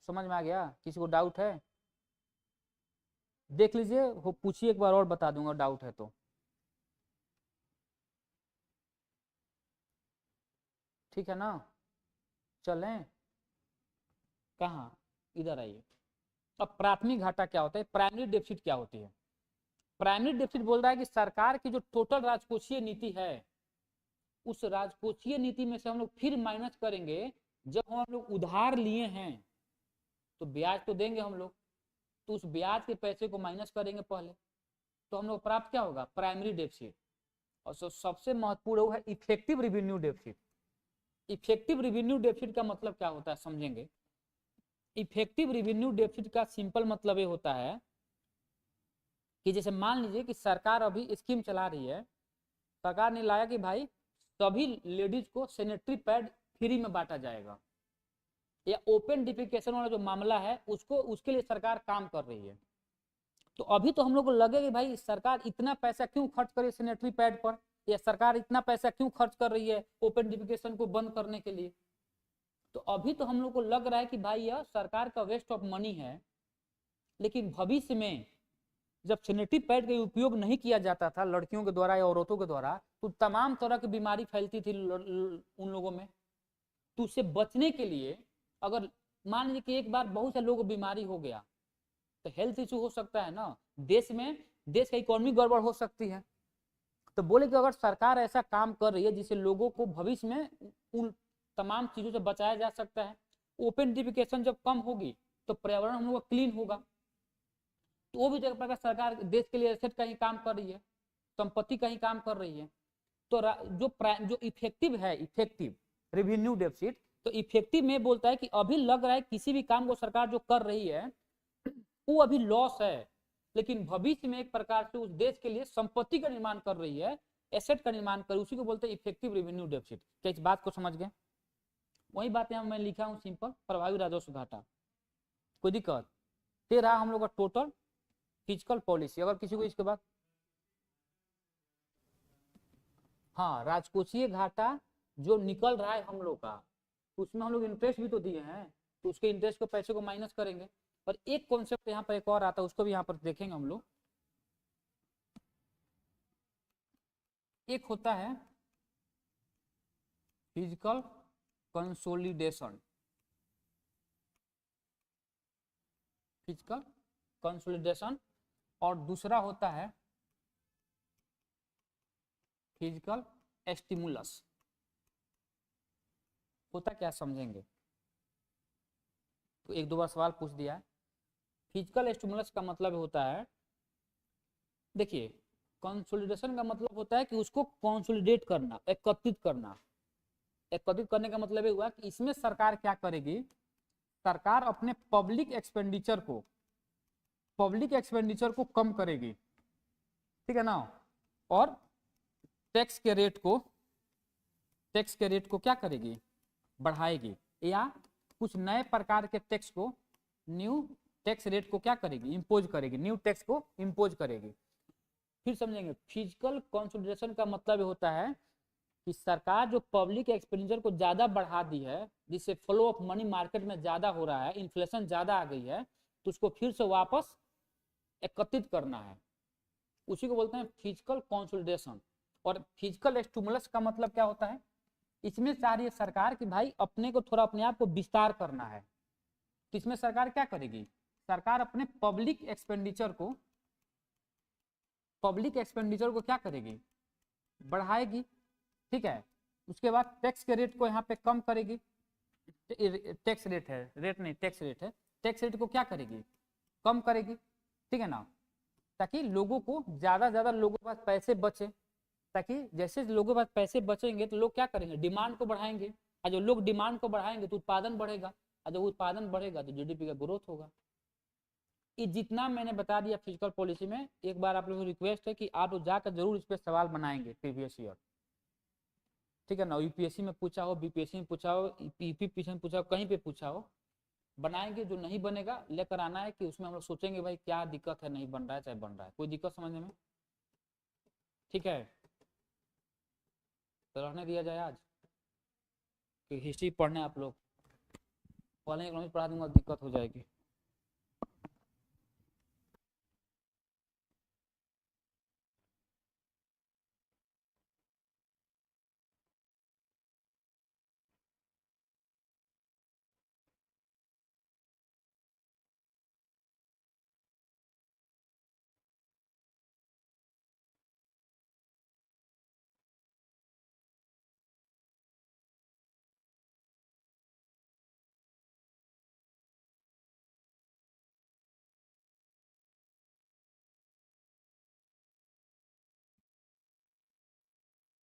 समझ में आ गया? किसी को डाउट है? देख लीजिए, वो पूछिए एक बार और बता दूंगा डाउट है तो। ठीक है ना? चलें कहाँ? इधर आइए। अब प्राथमिक घाटा क्या होता है, प्राइमरी डेफिसिट क्या होती है? प्राइमरी डेफिसिट बोल रहा है कि सरकार की जो टोटल राजकोषीय नीति है उस राजकोषीय नीति में से हम लोग फिर माइनस करेंगे जब हम लोग उधार लिए हैं तो ब्याज तो देंगे हम लोग, तो उस ब्याज के पैसे को माइनस करेंगे पहले, तो हम लोग प्राप्त क्या होगा? Primary deficit. और सबसे महत्वपूर्ण वो है effective revenue deficit. Effective revenue deficit का मतलब क्या होता है समझेंगे। इफेक्टिव रेवेन्यू डेफिसिट का सिंपल मतलब ये होता है कि जैसे मान लीजिए कि सरकार अभी स्कीम चला रही है, सरकार ने लाया कि भाई सभी लेडीज को सैनिटरी पैड फ्री में बांटा जाएगा, या ओपन डिफिकेशन वाला जो मामला है उसको, उसके लिए सरकार काम कर रही है। तो अभी तो हम लोग को लगे कि भाई सरकार इतना पैसा क्यों खर्च कर रही है सैनिटरी पैड पर, या सरकार इतना पैसा क्यों खर्च कर रही है ओपन डिफिकेशन को बंद करने के लिए। तो अभी तो हम लोग को लग रहा है कि भाई यह सरकार का वेस्ट ऑफ मनी है, लेकिन भविष्य में जब सैनिटरी पैड का उपयोग नहीं किया जाता था लड़कियों के द्वारा या औरतों के द्वारा, तो तमाम तरह की बीमारी फैलती थी उन लोगों में। तो उससे बचने के लिए अगर मान लीजिए कि एक बार बहुत से लोगों को बीमारी हो गया तो हेल्थ इशू हो सकता है ना, देश में, देश का इकोनॉमी गड़बड़ हो सकती है। तो बोले कि अगर सरकार ऐसा काम कर रही है जिससे लोगों को भविष्य में उन तमाम चीजों से बचाया जा सकता है, ओपन डिफिकेशन जब कम होगी तो पर्यावरण हम लोग का क्लीन होगा, तो वो भी जगह सरकार देश के लिए एसेट का ही काम कर रही है, संपत्ति का ही काम कर रही है। तो जो इफेक्टिव है, इफेक्टिव रेवेन्यू डेफिसिट, तो इफेक्टिव में बोलता है कि अभी लग रहा है किसी भी काम को सरकार जो कर रही है वो अभी लॉस है, लेकिन भविष्य में एक प्रकार से उस देश के लिए संपत्ति का निर्माण कर रही है, एसेट का निर्माण कर, उसी को बोलते हैं इफेक्टिव रेवेन्यू डेफिसिट। क्या इस बात को समझ गए? वही बात यहाँ मैं लिखा हूँ सिंपल, प्रभावी राजस्व घाटा। कोई दिक्कत? ये रहा हम लोग का टोटल फिजिकल पॉलिसी। अगर किसी को इसके बाद, हाँ, राजकोषीय घाटा जो निकल रहा है हम लोग का, उसमें हम लोग इंटरेस्ट भी तो दिए हैं, तो उसके इंटरेस्ट को पैसे को माइनस करेंगे। और एक कॉन्सेप्ट यहाँ पर एक और आता है, उसको भी यहाँ पर देखेंगे हम लोग। एक होता है फिजिकल कंसोलिडेशन, फिजिकल कंसोलिडेशन, और दूसरा होता है फिजिकल स्टिमुलस। होता क्या समझेंगे, तो एक दो बार सवाल पूछ दिया है। फिजिकल स्टिमुलस का मतलब होता है, देखिए, कंसोलिडेशन का मतलब होता है कि उसको कंसोलिडेट करना, एकत्रित करना। एकत्रित करने का मतलब ये हुआ कि इसमें सरकार क्या करेगी, सरकार अपने पब्लिक एक्सपेंडिचर को कम करेगी, ठीक है ना, और टैक्स के रेट को क्या करेगी, बढ़ाएगी, या कुछ नए प्रकार के टैक्स को, न्यू टैक्स रेट को क्या करेगी, इंपोज करेगी, न्यू टैक्स को इंपोज करेगी। फिर समझेंगे, फिजिकल कंसोलिडेशन का मतलब होता है कि सरकार जो पब्लिक एक्सपेंडिचर को ज्यादा बढ़ा दी है, जिससे फ्लो ऑफ मनी मार्केट में ज्यादा हो रहा है, इन्फ्लेशन ज्यादा आ गई है, तो उसको फिर से वापस एकत्रित करना है, उसी को बोलते हैं फिजिकल कंसोलिडेशन। और फिजिकल स्टिमुलस का मतलब क्या होता है, इसमें चाह रही है सरकार कि भाई अपने को थोड़ा, अपने आप को विस्तार करना है, तो इसमें सरकार क्या करेगी, सरकार अपने पब्लिक एक्सपेंडिचर को क्या करेगी, बढ़ाएगी, ठीक है। उसके बाद टैक्स के रेट को यहाँ पे कम करेगी, टैक्स रेट है, रेट नहीं टैक्स रेट है, टैक्स रेट को क्या करेगी, कम करेगी, ठीक है ना, ताकि लोगों को ज्यादा लोगों के पास पैसे बचे, ताकि जैसे लोगों के पास पैसे बचेंगे तो लोग क्या करेंगे, डिमांड को बढ़ाएंगे, और जो लोग डिमांड को बढ़ाएंगे तो उत्पादन बढ़ेगा, और जब उत्पादन बढ़ेगा तो जीडीपी का ग्रोथ होगा। ये जितना मैंने बता दिया फिजिकल पॉलिसी में, एक बार आप लोगों को रिक्वेस्ट है कि आप लोग जाकर जरूर इस पे सवाल बनाएंगे प्रीवियस ईयर, ठीक है ना। यूपीएससी में पूछा हो, बीपीएससी में पूछा हो, यूपीपीएससी में पूछा हो, कहीं पे पूछा हो, बनाएंगे। जो नहीं बनेगा लेकर आना है कि उसमें हम लोग सोचेंगे भाई क्या दिक्कत है, नहीं बन रहा है चाहे बन रहा है, कोई दिक्कत समझने में, ठीक है। तो रहने दिया जाए आज कि हिस्ट्री पढ़ने आप लोग, पहले इकोनॉमिक्स पढ़ा दूंगा दिक्कत हो जाएगी।